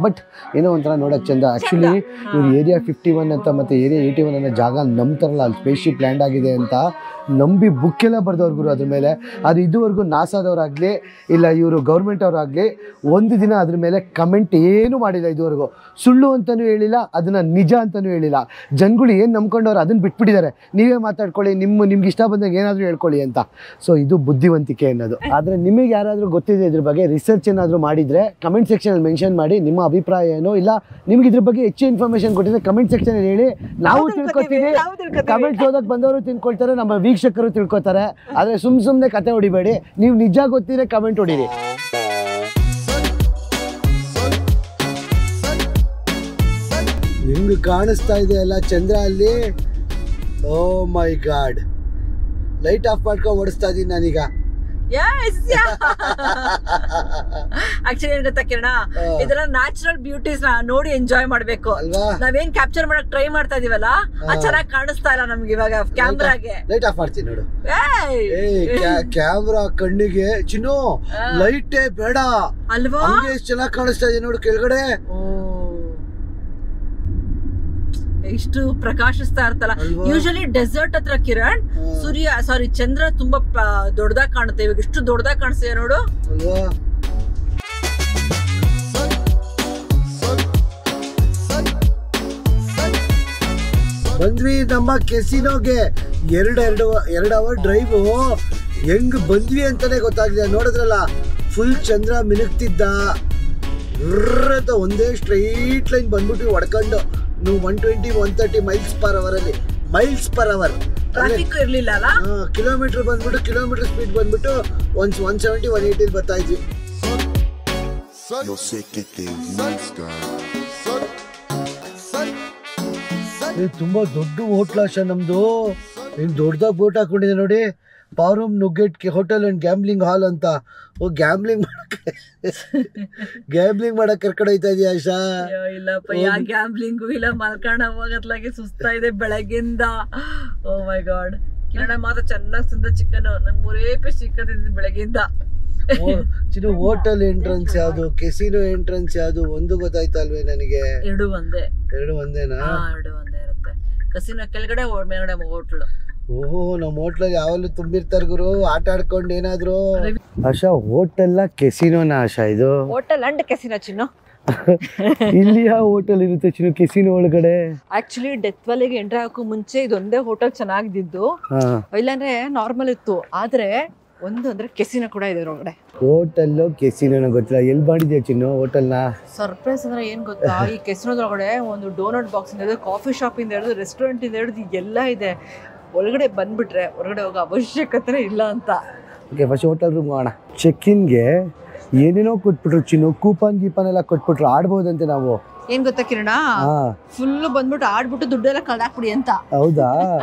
ಬಟ್ ಏನೋ ಒಂಥರ ನೋಡೋಕ್ಕೆ ಚೆಂದ. ಆ್ಯಕ್ಚುಲಿ ಇವ್ರು ಏರಿಯಾ 51 ಅಂತ ಮತ್ತು ಏರಿಯಾ 81 ಅನ್ನೋ ಜಾಗ ನಂಬ್ತಾರಲ್ಲ, ಅಲ್ಲಿ ಸ್ಪೇಸ್ ಶಿಪ್ ಲ್ಯಾಂಡ್ ಆಗಿದೆ ಅಂತ ನಂಬಿ ಬುಕ್ಕೆಲ್ಲ ಬರೆದವ್ರು ಗುರು ಅದ್ರ ಮೇಲೆ. ಅದು ಇದುವರೆಗೂ ನಾಸಾದವರಾಗಲಿ ಇಲ್ಲ ಇವರು ಗೌರ್ಮೆಂಟ್ ಅವರಾಗಲಿ ಒಂದು ದಿನ ಅದ್ರ ಮೇಲೆ ಕಮೆಂಟ್ ಏನೂ ಮಾಡಿಲ್ಲ ಇದುವರೆಗೂ. ಸುಳ್ಳು ಅಂತಲೂ ಹೇಳಿಲ್ಲ, ಅದನ್ನು ನಿಜ ಅಂತಲೂ ಹೇಳಿಲ್ಲ. ಜನಗಳು ಏನು ನಂಬ್ಕೊಂಡವ್ರು ಅದನ್ನು ಬಿಟ್ಬಿಟ್ಟಿದ್ದಾರೆ. ನೀವೇ ಮಾತಾಡ್ಕೊಳ್ಳಿ, ನಿಮ್ಗೆ ಇಷ್ಟ ಬಂದಾಗ ಏನಾದರೂ ಹೇಳ್ಕೊಳ್ಳಿ ಅಂತ. ಸೊ ಇದು ಬುದ್ಧಿವಂತಿಕೆ ಅನ್ನೋದು. ಆದರೆ ನಿಮಗೆ ಯಾರಾದರೂ ಗೊತ್ತಿದೆ ಇದ್ರ ಬಗ್ಗೆ, ರಿಸರ್ಚ್ ಏನಾದರೂ ಮಾಡಿದರೆ ಕಮೆಂಟ್ ಸೆಕ್ಷನಲ್ಲಿ ಮೆನ್ಷನ್ ಮಾಡಿ. ನಿಮ್ಮ ಅಭಿಪ್ರಾಯ ಏನೋ ಇಲ್ಲ ನಿಮ್ಗೆ ಇದ್ರ ಬಗ್ಗೆ ಹೆಚ್ಚು ಇನ್ಫಾರ್ಮೇಷನ್ ಕೊಟ್ಟಿದ್ರೆ ಕಮೆಂಟ್ ಸೆಕ್ಷನಲ್ಲಿ ಹೇಳಿ. ನಾವು ತಿಳ್ಕೊತೀವಿ. ಕಮೆಂಟ್ ಓದಕ್ಕೆ ಬಂದವರು ತಿಳ್ಕೊಳ್ತಾರೆ, ನಮ್ಮ ವೀಕ್ಷಕರು ತಿಳ್ಕೊತಾರೆ. ಆದರೆ ಸುಮ್ಮನೆ ಕತೆ ಹೊಡಿಬೇಡಿ. ನೀವು ನಿಜ ಗೊತ್ತಿದ್ರೆ ಕಮೆಂಟ್ ಹೊಡೀರಿ. ಹೆಂಗೆ ಕಾಣಿಸ್ತಾ ಇದೆ ಅಲ್ಲ ಚಂದ್ರ ಅಲ್ಲಿ? ಓ ಮೈ ಗಾಡ್, ಲೈಟ್ ಆಫ್ ಮಾಡ್ಕೊಂಡು ಓಡಿಸ್ತಾ ಇದೀನಿ ನಾನೀಗ. ಆಕ್ಚುಲಿ ಏನ್ ಗೊತ್ತಾ ಕಿರಣ, ಇದೆಲ್ಲ ನ್ಯಾಚುರಲ್ ಬ್ಯೂಟೀಸ್ ನೋಡಿ ಎಂಜಾಯ್ ಮಾಡ್ಬೇಕು. ನಾವೇನ್ ಕ್ಯಾಪ್ಚರ್ ಮಾಡಕ್ ಟ್ರೈ ಮಾಡ್ತಾ ಇದೀವಲ್ಲ ಅದು ಚೆನ್ನಾಗಿ ಕಾಣಿಸ್ತಾ ಇಲ್ಲ ನಮ್ಗೆ ಇವಾಗ ಕ್ಯಾಮ್ರಾಗೆ. ಲೈಟ್ ಆಫ್ ಮಾಡ್ತೀನಿ ನೋಡು. ಕ್ಯಾಮ್ರಾ ಕಣ್ಣಿಗೆ ಚಿನ್ನು ಲೈಟೇ ಬೇಡ ಅಲ್ವಾ, ಎಷ್ಟು ಚೆನ್ನಾಗಿ ಕಾಣಿಸ್ತಾ ಇದೆ ನೋಡು ಕೆಳಗಡೆ. ಎಷ್ಟು ಪ್ರಕಾಶಿಸ್ತಾ ಇರ್ತಲ್ಲ. ಯೂಶಲಿ ಡೆಸರ್ಟ್ ಹತ್ರ ಕಿರಣ್ ಚಂದ್ರ ತುಂಬಾ ದೊಡ್ಡದಾಗಿ ಕಾಣುತ್ತೆ. ಇವಾಗ ಎಷ್ಟು ದೊಡ್ಡದಾಗಿ ಕಾಣಿಸ್ತಿದೆ ನೋಡು. ಬಂದ್ವಿ ನಮ್ಮ ಕೆಸಿನೋಗೆ. ಎರಡು ಅವರ್ ಡ್ರೈವ್. ಹೆಂಗ್ ಬಂದ್ವಿ ಅಂತಾನೆ ಗೊತ್ತಾಗಿದೆ. ನೋಡಿದ್ರಲ್ಲ, ಫುಲ್ ಚಂದ್ರ ಮಿನುಕ್ತಿದ್ದ. ಒಂದೇ ಸ್ಟ್ರೈಟ್ ಲೈನ್ ಬಂದ್ಬಿಟ್ಟು ಹೊಡ್ಕೊಂಡು ನೀವು 120-130 ಮೈಲ್ಸ್ ಪರ್ ಅವರ್ ಟ್ರಾಫಿಕ್ ಇರ್ಲಿಲ್ಲ ಅಲ್ಲ. ಕಿಲೋಮೀಟರ್ ಸ್ಪೀಡ್ ಬಂದ್ಬಿಟ್ಟು 170-180 ಬರ್ತಾ ಇದ್ವಿ. ತುಂಬಾ ದೊಡ್ಡ ಹೋಟ್ಲ್ ಆಶಾ ನಮ್ದು. ದೊಡ್ಡದಾಗಿ ಬೋಟ್ ಹಾಕೊಂಡಿದೆ ನೋಡಿ, ಪಾರೂಮ್ ನುಗ್ಗೆಟ್ ಹೋಟೆಲ್ ಅಂಡ್ ಗ್ಯಾಮ್ಲಿಂಗ್ ಹಾಲ್ ಅಂತ. ಗ್ಯಾಮ್ಲಿಂಗ್ ಮಾಡಕ್ ಕರ್ಕೊಂಡು ಹೋಯ್ತಾ ಇದೀಯ ಆಶಾ? ಇಲ್ಲಪ್ಪ, ಗ್ಯಾಮ್ಲಿಂಗು ಇಲ್ಲ, ಮಲ್ಕಣ ಹೋಗತ್ಲಾಗೆ ಸುಸ್ತಾ ಇದೆ ಬೆಳಗ್ಗಿಂದ. ಓ ಮೈ ಗಾಡ್, ಕಿರಣ ಮಾತ್ರ ಚೆನ್ನಾಗಿ ತಿಂದ ಚಿಕನ್. ನಂಗೆ 3 ಪೀಸ್ ಚಿಕನ್ ತಿಂದ ಬೆಳಗ್ಗಿಂದ. ಹೋಟೆಲ್ ಎಂಟ್ರೆನ್ಸ್ ಯಾವ್ದು, ಕೆಸಿನೋ ಎಂಟ್ರೆನ್ಸ್ ಯಾವ್ದು ಒಂದು ಗೊತ್ತಾಯ್ತಲ್ವೇ ನನಗೆ? ಎರಡು ಒಂದೇನಾ? ಎರಡು ಒಂದೇ ಇರುತ್ತೆ. ಕಸಿನೋ ಕೆಳಗಡೆ ಮೇಲ್ಗಡೆ ಹೋಟ್ಲು. ಓಹೋ, ನಮ್ಮ ಹೋಟ್ಲಲ್ಲಿ ಯಾವಲ್ಲೂ ತುಂಬಿರ್ತಾರ ಗುರು, ಆಟ ಆಡ್ಕೊಂಡು ಏನಾದ್ರು. ಆಶಾ, ಹೋಟೆಲ್ ಕೆಸಿನೋನಾ ಆಶಾ ಇದು? ಹೋಟೆಲ್ ಅಂಡ್ ಕೆಸಿನೋ ಚಿನ್ನು. ಇಲ್ಲಿ ಯಾವ ಹೋಟೆಲ್ ಇರುತ್ತೆ ಚಿನ್ನು ಕೆಸಿನೋ ಒಳಗಡೆ? ಆಕ್ಚುಲಿ ಡೆತ್ ವ್ಯಾಲಿಗೆ ಎಂಟ್ರಿ ಹಾಕೋ ಮುಂಚೆ ಇದೊಂದೇ ಹೋಟೆಲ್ ಚೆನ್ನಾಗಿದ್ದು, ಇಲ್ಲಾಂದ್ರೆ ನಾರ್ಮಲ್ ಇತ್ತು. ಆದ್ರೆ ಒಂದು ಅಂದ್ರೆ ಕೆಸಿನೋ ಕೂಡ ಇದೆ ಒಳಗಡೆ. ಹೋಟೆಲ್ ಕೆಸಿನೋ ಗೊತ್ತಿಲ್ಲ, ಎಲ್ಲಿ ಮಾಡಿದ್ಯಾ ಚಿನ್ನು ಹೋಟೆಲ್ನ? ಸರ್ಪ್ರೈಸ್ ಅಂದ್ರೆ ಏನ್ ಗೊತ್ತಾ, ಈ ಕೆಸಿನೋದೊಳಗಡೆ ಒಂದು ಡೋನಟ್ ಬಾಕ್ಸ್ ಇಂದ ಹಿಡಿದು, ಕಾಫಿ ಶಾಪ್ ಇಂದ ಹಿಡಿದು, ರೆಸ್ಟೋರೆಂಟ್ ಇಂದ ಹಿಡಿದು ಎಲ್ಲ ಇದೆ. ಒಳಗಡೆ ಬಂದ್ಬಿಟ್ರೆ ಹೊರಗಡೆ ಹೋಗೋ ಅವಶ್ಯಕತೆ ಇಲ್ಲ ಅಂತ. ಓಕೆ, ಫಸ್ಟ್ ಹೋಟೆಲ್ ರೂಮ್ ಹೋಗೋಣ. ಚೆಕ್-ಇನ್ಗೆ ಏನೇನೋ ಕೊಟ್ಬಿಟ್ರು ಚಿನ್ನು, ಕೂಪನ್ ಎಲ್ಲ ಕೊಟ್ಬಿಟ್ರು. ಆಡ್ಬೋದಂತೆ ನಾವು. ಏನ್ ಗೊತ್ತಾ ಕಿರಣ, ಫುಲ್ ಬಂದ್ಬಿಟ್ಟು ಆಡ್ಬಿಟ್ಟು ದುಡ್ಡೆಲ್ಲ ಕಳ್ದಾಕ್ಬಿಡಿ ಅಂತ. ಹೌದಾ?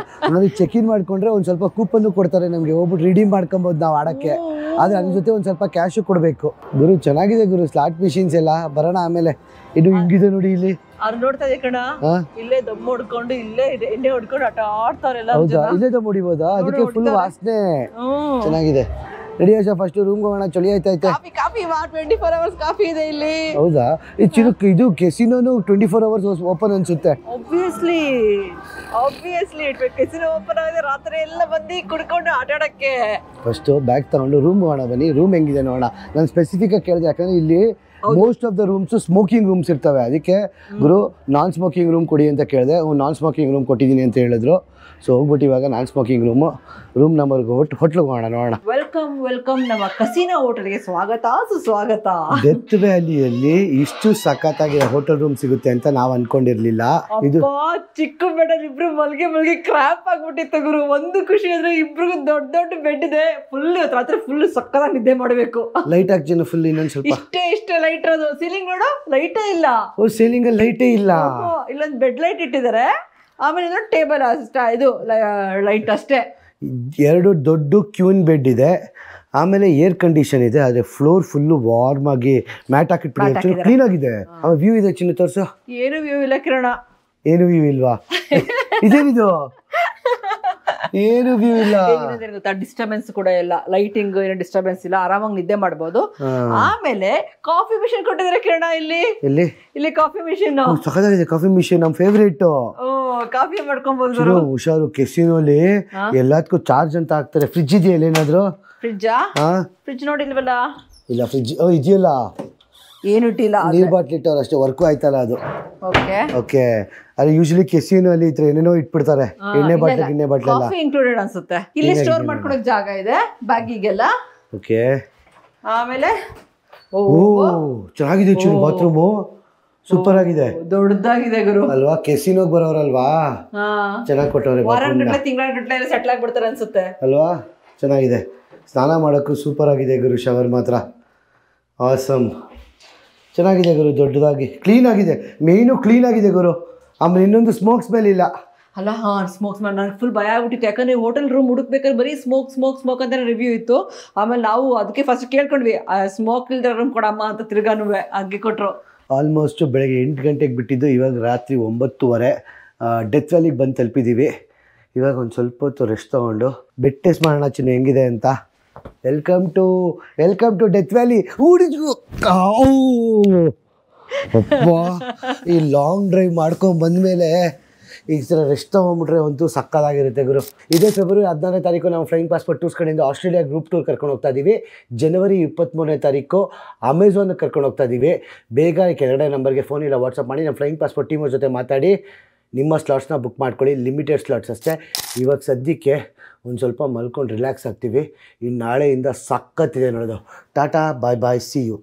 ನಾವು ಚೆಕ್-ಇನ್ ಮಾಡ್ಕೊಂಡ್ರೆ ಒಂದ್ ಸ್ವಲ್ಪ ಕೂಪನ್ ಕೊಡ್ತಾರೆ ನಮ್ಗೆ, ಹೋಗ್ಬಿಟ್ಟು ರಿಡೀಮ್ ಮಾಡ್ಕೊಬಹುದು ನಾವು ಆಡಕ್ಕೆ. ಆದ್ರೆ ಅದ್ರ ಜೊತೆ ಒಂದ್ ಸ್ವಲ್ಪ ಕ್ಯಾಶು ಕೊಡ್ಬೇಕು. ಗುರು ಚೆನ್ನಾಗಿದೆ ಗುರು, ಸ್ಲಾಟ್ ಮಿಷಿನ್ಸ್ ಎಲ್ಲ. ಬರೋಣ ಆಮೇಲೆ. ಇದು ಹಿಂಗಿದೆ ನೋಡಿ ಇಲ್ಲಿ. ಅವ್ರು ನೋಡ್ತಾ ಇದೆ ಕಣ, ಇಲ್ಲೇ ದಮ್ ಹೊಡ್ಕೊಂಡು ಇಲ್ಲೇ ಎಣ್ಣೆ ಹೊಡ್ಕೊಂಡು ಆಟ ಆಡ್ತಾರೆಲ್ಲ. ಹೌದಾ? ಇಲ್ಲೇ ದಮ್ ಹೊಡಿಬೋದಾ? ಅದಕ್ಕೆ ಫುಲ್ ವಾಸನೆ ಚೆನ್ನಾಗಿದೆ. ರೆಡಿ ಆಶಾ, ಫಸ್ಟ್ ರೂಮ್ ಹೋಗೋಣ. ಚಳಿ ಆಯ್ತೈತೆ. ಕಾಫಿ 24 hours ಕಾಫಿ ಇದೆ ಇಲ್ಲಿ. ಹೌದಾ? ಇದು ಕೆಸಿನೋನು 24 hours ಓಪನ್ ಅನ್ಸುತ್ತೆ. ಆಬ್ವಿಯಸ್ಲಿ ಕೆಸಿನೋ ಓಪನ್ ಆಗಿದೆ. ರಾತ್ರಿ ಎಲ್ಲ ಬಂದು ಕುಡ್ಕೊಂಡು ಆಟ ಆಡಕ್ಕೆ. ಫಸ್ಟ್ ಬ್ಯಾಗ್ ತಗೊಂಡು ರೂಮ್ ಹೋಗೋಣ ಬನ್ನಿ. ರೂಮ್ ಹೆಂಗಿದೆ ನೋಡೋಣ. ನಾನು ಸ್ಪೆಸಿಫಿಕ್ ಆಗಿ ಕೇಳಿದೆ, ಯಾಕಂದ್ರೆ ಇಲ್ಲಿ most of the rooms smoking rooms ಇರ್ತವೆ. ಅದಕ್ಕೆ ಗುರು ನಾನ್ ಸ್ಮೋಕಿಂಗ್ ರೂಮ್ ಕೊಡಿ ಅಂತ ಕೇಳಿದೆ. ನಾನ್ ಸ್ಮೋಕಿಂಗ್ ರೂಮ್ ಕೊಟ್ಟಿದ್ದೀನಿ ಅಂತ ಹೇಳಿದ್ರು. ಸೊ ಹೋಗ್ಬಿಟ್ಟು ಇವಾಗ ನಾನ್ ಸ್ಮೋಕಿಂಗ್ ರೂಮ್ ನಂಬರ್ಗೆ ಹೋಟ್ಲಿಗೆ ಹೋಗೋಣ, ನೋಡೋಣ. ವೆಲ್ಕಮ್ ನಮ್ಮ ಕಸಿನೋ ಹೋಟೆಲ್ಗೆ ಸುಸ್ವಾಗತ. ಡೆತ್ ವ್ಯಾಲಿಯಲ್ಲಿ ಇಷ್ಟು ಸಖತ್ತಾಗಿ ಹೋಟೆಲ್ ರೂಮ್ ಸಿಗುತ್ತೆ ಅಂತ ನಾವು ಅನ್ಕೊಂಡಿರ್ಲಿಲ್ಲ. ಇದು ಚಿಕ್ಕ ಬೆಡ್ ಅಲ್ಲಿ ಇಬ್ರು ಮಲ್ಗೆ ಕ್ರಾಪ್ ಆಗ್ಬಿಟ್ಟಿತ್ತು ಗುರು. ಒಂದು ಖುಷಿ ಅಂದ್ರೆ ಇಬ್ರಿಗೂ ದೊಡ್ಡ ಬೆಡ್ ಇದೆ. ಫುಲ್ ರಾತ್ರಿ ಫುಲ್ ಸಕ್ಕತ್ತಾಗಿ ನಿದ್ದೆ ಮಾಡಬೇಕು. ಲೈಟ್ ಹಾಕಿ ಫುಲ್ ಇನ್ನೊಂದ್ ಸ್ವಲ್ಪ ಇಷ್ಟೇ ಲೈಟ್ ಇರೋದು. ಸೀಲಿಂಗ್ ನೋಡು, ಲೈಟೇ ಇಲ್ಲ. ಓ, ಸೀಲಿಂಗ್ ಅಲ್ಲಿ ಲೈಟೇ ಇಲ್ಲ. ಇಲ್ಲೊಂದು ಬೆಡ್ ಲೈಟ್ ಇಟ್ಟಿದ್ದಾರೆ. ಆಮೇಲೆ ಟೇಬಲ್ ಅಷ್ಟೇ, ಇದು ಲೈಟ್ ಅಷ್ಟೇ. 2 ದೊಡ್ಡ ಕ್ಯೂನ್ ಬೆಡ್ ಇದೆ. ಆಮೇಲೆ ಏರ್ ಕಂಡೀಷನ್ ಇದೆ. ಆದರೆ ಫ್ಲೋರ್ ಫುಲ್ಲು ವಾರ್ಮ್ ಆಗಿ ಮ್ಯಾಟ್ ಹಾಕಿಟ್ಬಿಟ್ಟು ಕ್ಲೀನ್ ಆಗಿದೆ. ಆಮೇಲೆ ವ್ಯೂ ಇದೆ ಚಿನ್ನ, ತೋರ್ಸು. ಏನು ವ್ಯೂ ಇಲ್ಲ ಕಿರಣ. ಏನು ವ್ಯೂ ಇಲ್ವಾ? ಇದೇನಿದು? ಏನು ವ್ಯೂ ಇಲ್ಲ. ಡಿಸ್ಟರ್ಬೆನ್ಸ್ ಕೂಡ ಇಲ್ಲ, ಲೈಟಿಂಗ್ ಏನು ಡಿಸ್ಟರ್ಬೆನ್ಸ್ ಇಲ್ಲ, ಆರಾಮಾಗಿ ನಿದ್ದೆ ಮಾಡಬಹುದು. ಆಮೇಲೆ ಕಾಫಿ ಮಿಷಿನ್ ಕೊಟ್ಟಿದ್ದಾರೆ ಕಿರಣ. ಇಲ್ಲಿ ಕಾಫಿ ಮಿಷಿನ್ ಸಖತ್ತಾಗಿದೆ. ಕಾಫಿ ಮಿಷಿನ್ ನಮ್ಮ ಫೇವರೇಟ್. ಕಾಫಿ ಮಾಡ್ಕೊಬಹುದು. ಹುಷಾರು, ಕೆಸಿನೋಲಿ ಎಲ್ಲದಕ್ಕೂ ಚಾರ್ಜ್ ಅಂತ ಹಾಕ್ತಾರೆ. ಫ್ರಿಜ್ ಇದೆಯಲ್ಲ ಏನಾದ್ರು? ಫ್ರಿಜ್ ನೋಡಿಲ್ವಲ್ಲ? ಇಲ್ಲ, ಫ್ರಿಜ್ ಇದೆಯಲ್ಲ, ಏನು ಇಟ್ಟಿಲ್ಲ. ನೀರ್ ಬಾಟ್ಲಿ ಇಟ್ಟವ್ರು ಅಷ್ಟೇ, ವರ್ಕು ಆಯ್ತಲ್ಲ ಅದು. ಓಕೆ. ಅದು ಯೂಶಲಿ ಕೆಸಿನೋ ಅಲ್ಲಿ ಇದ್ರೆ ಏನೇನೋ ಇಟ್ಬಿಡ್ತಾರೆ. ಎಣ್ಣೆ ಬಾಟ್ಲಿ ಕಾಫಿ ಇನ್ಕ್ಲೂಡೆಡ್ ಅನ್ಸುತ್ತೆ. ಇಲ್ಲಿ ಸ್ಟೋರ್ ಮಾಡ್ಕೊಳಕ್ ಜಾಗ ಇದೆ, ಬ್ಯಾಗಿಗೆಲ್ಲ. ಓಕೆ. ಆಮೇಲೆ ಓ ಚೆನ್ನಾಗಿದೆ ಚಿನ್ನು, ಬಾತ್ರೂಮು ಸೂಪರ್ ಆಗಿದೆ, ದೊಡ್ಡದಾಗಿದೆ ಗುರು ಅಲ್ವಾ? ಕೆಸಿನೋಗ್ ಬರೋರಲ್ವಾ, ಚೆನ್ನಾಗಿ ಕೊಟ್ಟವ್ರೆ. ತಿಂಗಳ ಸೆಟ್ಲ್ ಆಗ್ಬಿಡ್ತಾರೆ ಅನ್ಸುತ್ತೆ ಅಲ್ವಾ? ಚೆನ್ನಾಗಿದೆ. ಸ್ನಾನ ಮಾಡೋಕ್ಕೂ ಸೂಪರ್ ಆಗಿದೆ ಗುರು. ಶವರ್ ಮಾತ್ರ ಆಸಮ್, ಚೆನ್ನಾಗಿದೆ ಗುರು. ದೊಡ್ಡದಾಗಿ ಕ್ಲೀನ್ ಆಗಿದೆ. ಮೇಯ್ನು ಕ್ಲೀನ್ ಆಗಿದೆ ಗುರು. ಆಮೇಲೆ ಇನ್ನೊಂದು ಸ್ಮೋಕ್ ಸ್ಮೆಲ್ ಇಲ್ಲ. ಅಲ್ಲ ಸ್ಮೋಕ್ಸ್ ಮಾಡಿ ನನಗೆ ಫುಲ್ ಭಯ ಆಗ್ಬಿಟ್ಟಿತ್ತು. ಯಾಕಂದರೆ ಹೋಟೆಲ್ ರೂಮ್ ಹುಡುಕ್ಬೇಕಾದ್ರೆ ಬರೀ ಸ್ಮೋಕ್ ಅಂತ ರಿವ್ಯೂ ಇತ್ತು. ಆಮೇಲೆ ನಾವು ಅದಕ್ಕೆ ಫಸ್ಟ್ ಕೇಳ್ಕೊಂಡ್ವಿ, ಸ್ಮೋಕ್ ಇಲ್ದಿರೋ ರೂಮ್ ಕೊಡಮ್ಮ ಅಂತ ತಿರ್ಗಾನು ಹಂಗೆ ಕೊಟ್ಟರು. ಆಲ್ಮೋಸ್ಟು ಬೆಳಗ್ಗೆ 8 ಗಂಟೆಗೆ ಬಿಟ್ಟಿದ್ದು, ಇವಾಗ ರಾತ್ರಿ 9:30 ಡೆತ್ ವ್ಯಾಲಿಗೆ ಬಂದು ತಲುಪಿದ್ದೀವಿ. ಇವಾಗ ಒಂದು ಸ್ವಲ್ಪ ಹೊತ್ತು ರೆಸ್ಟ್ ತೊಗೊಂಡು ಬೆಡ್ ಟೆಸ್ಟ್ ಮಾಡೋಣ ಚಿನ್ನ ಹೆಂಗಿದೆ ಅಂತ. Welcome to death valley. ಅಪ್ಪ, ಈ ಲಾಂಗ್ ಡ್ರೈವ್ ಮಾಡ್ಕೊಂಡು ಬಂದಮೇಲೆ ಈ ಥರ ರೆಸ್ಟ್ ತೊಗೊಂಡ್ಬಿಟ್ರೆ ಅಂತೂ ಸಕ್ಕದಾಗಿರುತ್ತೆ ಗುರು. ಇದೇ ಫೆಬ್ರವರಿ 14ನೇ ತಾರೀಕು ನಾವು ಫ್ಲೈಯಿಂಗ್ ಪಾಸ್ಪೋರ್ಟ್ ಟೂರ್ಸ್ ಕಡೆಯಿಂದ ಆಸ್ಟ್ರೇಲಿಯಾ ಗ್ರೂಪ್ ಟೂರ್ ಕರ್ಕೊಂಡು ಹೋಗ್ತಾ ಇದ್ದೀವಿ. ಜನವರಿ 23ನೇ ತಾರೀಕು ಅಮೆಝಾನ್ಗೆ ಕರ್ಕೊಂಡು ಹೋಗ್ತಾ ಇದ್ದೀವಿ. ಬೇಗ ಕೆಳಗಡೆ ನಂಬರ್ಗೆ ಫೋನ್ ಇಲ್ಲ ವಾಟ್ಸಪ್ ಮಾಡಿ ನಮ್ಮ ಫ್ಲೈಯಿಂಗ್ ಪಾಸ್ಪೋರ್ಟ್ ಟೀಮ್ ಜೊತೆ ಮಾತಾಡಿ ನಿಮ್ಮ ಸ್ಲಾಟ್ಸ್ನ ಬುಕ್ ಮಾಡ್ಕೊಳ್ಳಿ. ಲಿಮಿಟೆಡ್ ಸ್ಲಾಟ್ಸ್ ಅಷ್ಟೇ. ಇವಾಗ ಸದ್ಯಕ್ಕೆ ಒಂದು ಸ್ವಲ್ಪ ಮಲ್ಕೊಂಡು ರಿಲ್ಯಾಕ್ಸ್ ಆಗ್ತೀವಿ. ಇನ್ನು ನಾಳೆಯಿಂದ ಸಕ್ಕತ್ತಿದೆ ನೋಡೋದು. ಟಾಟಾ ಬಾಯ್ ಬಾಯ್, ಸಿ ಯು.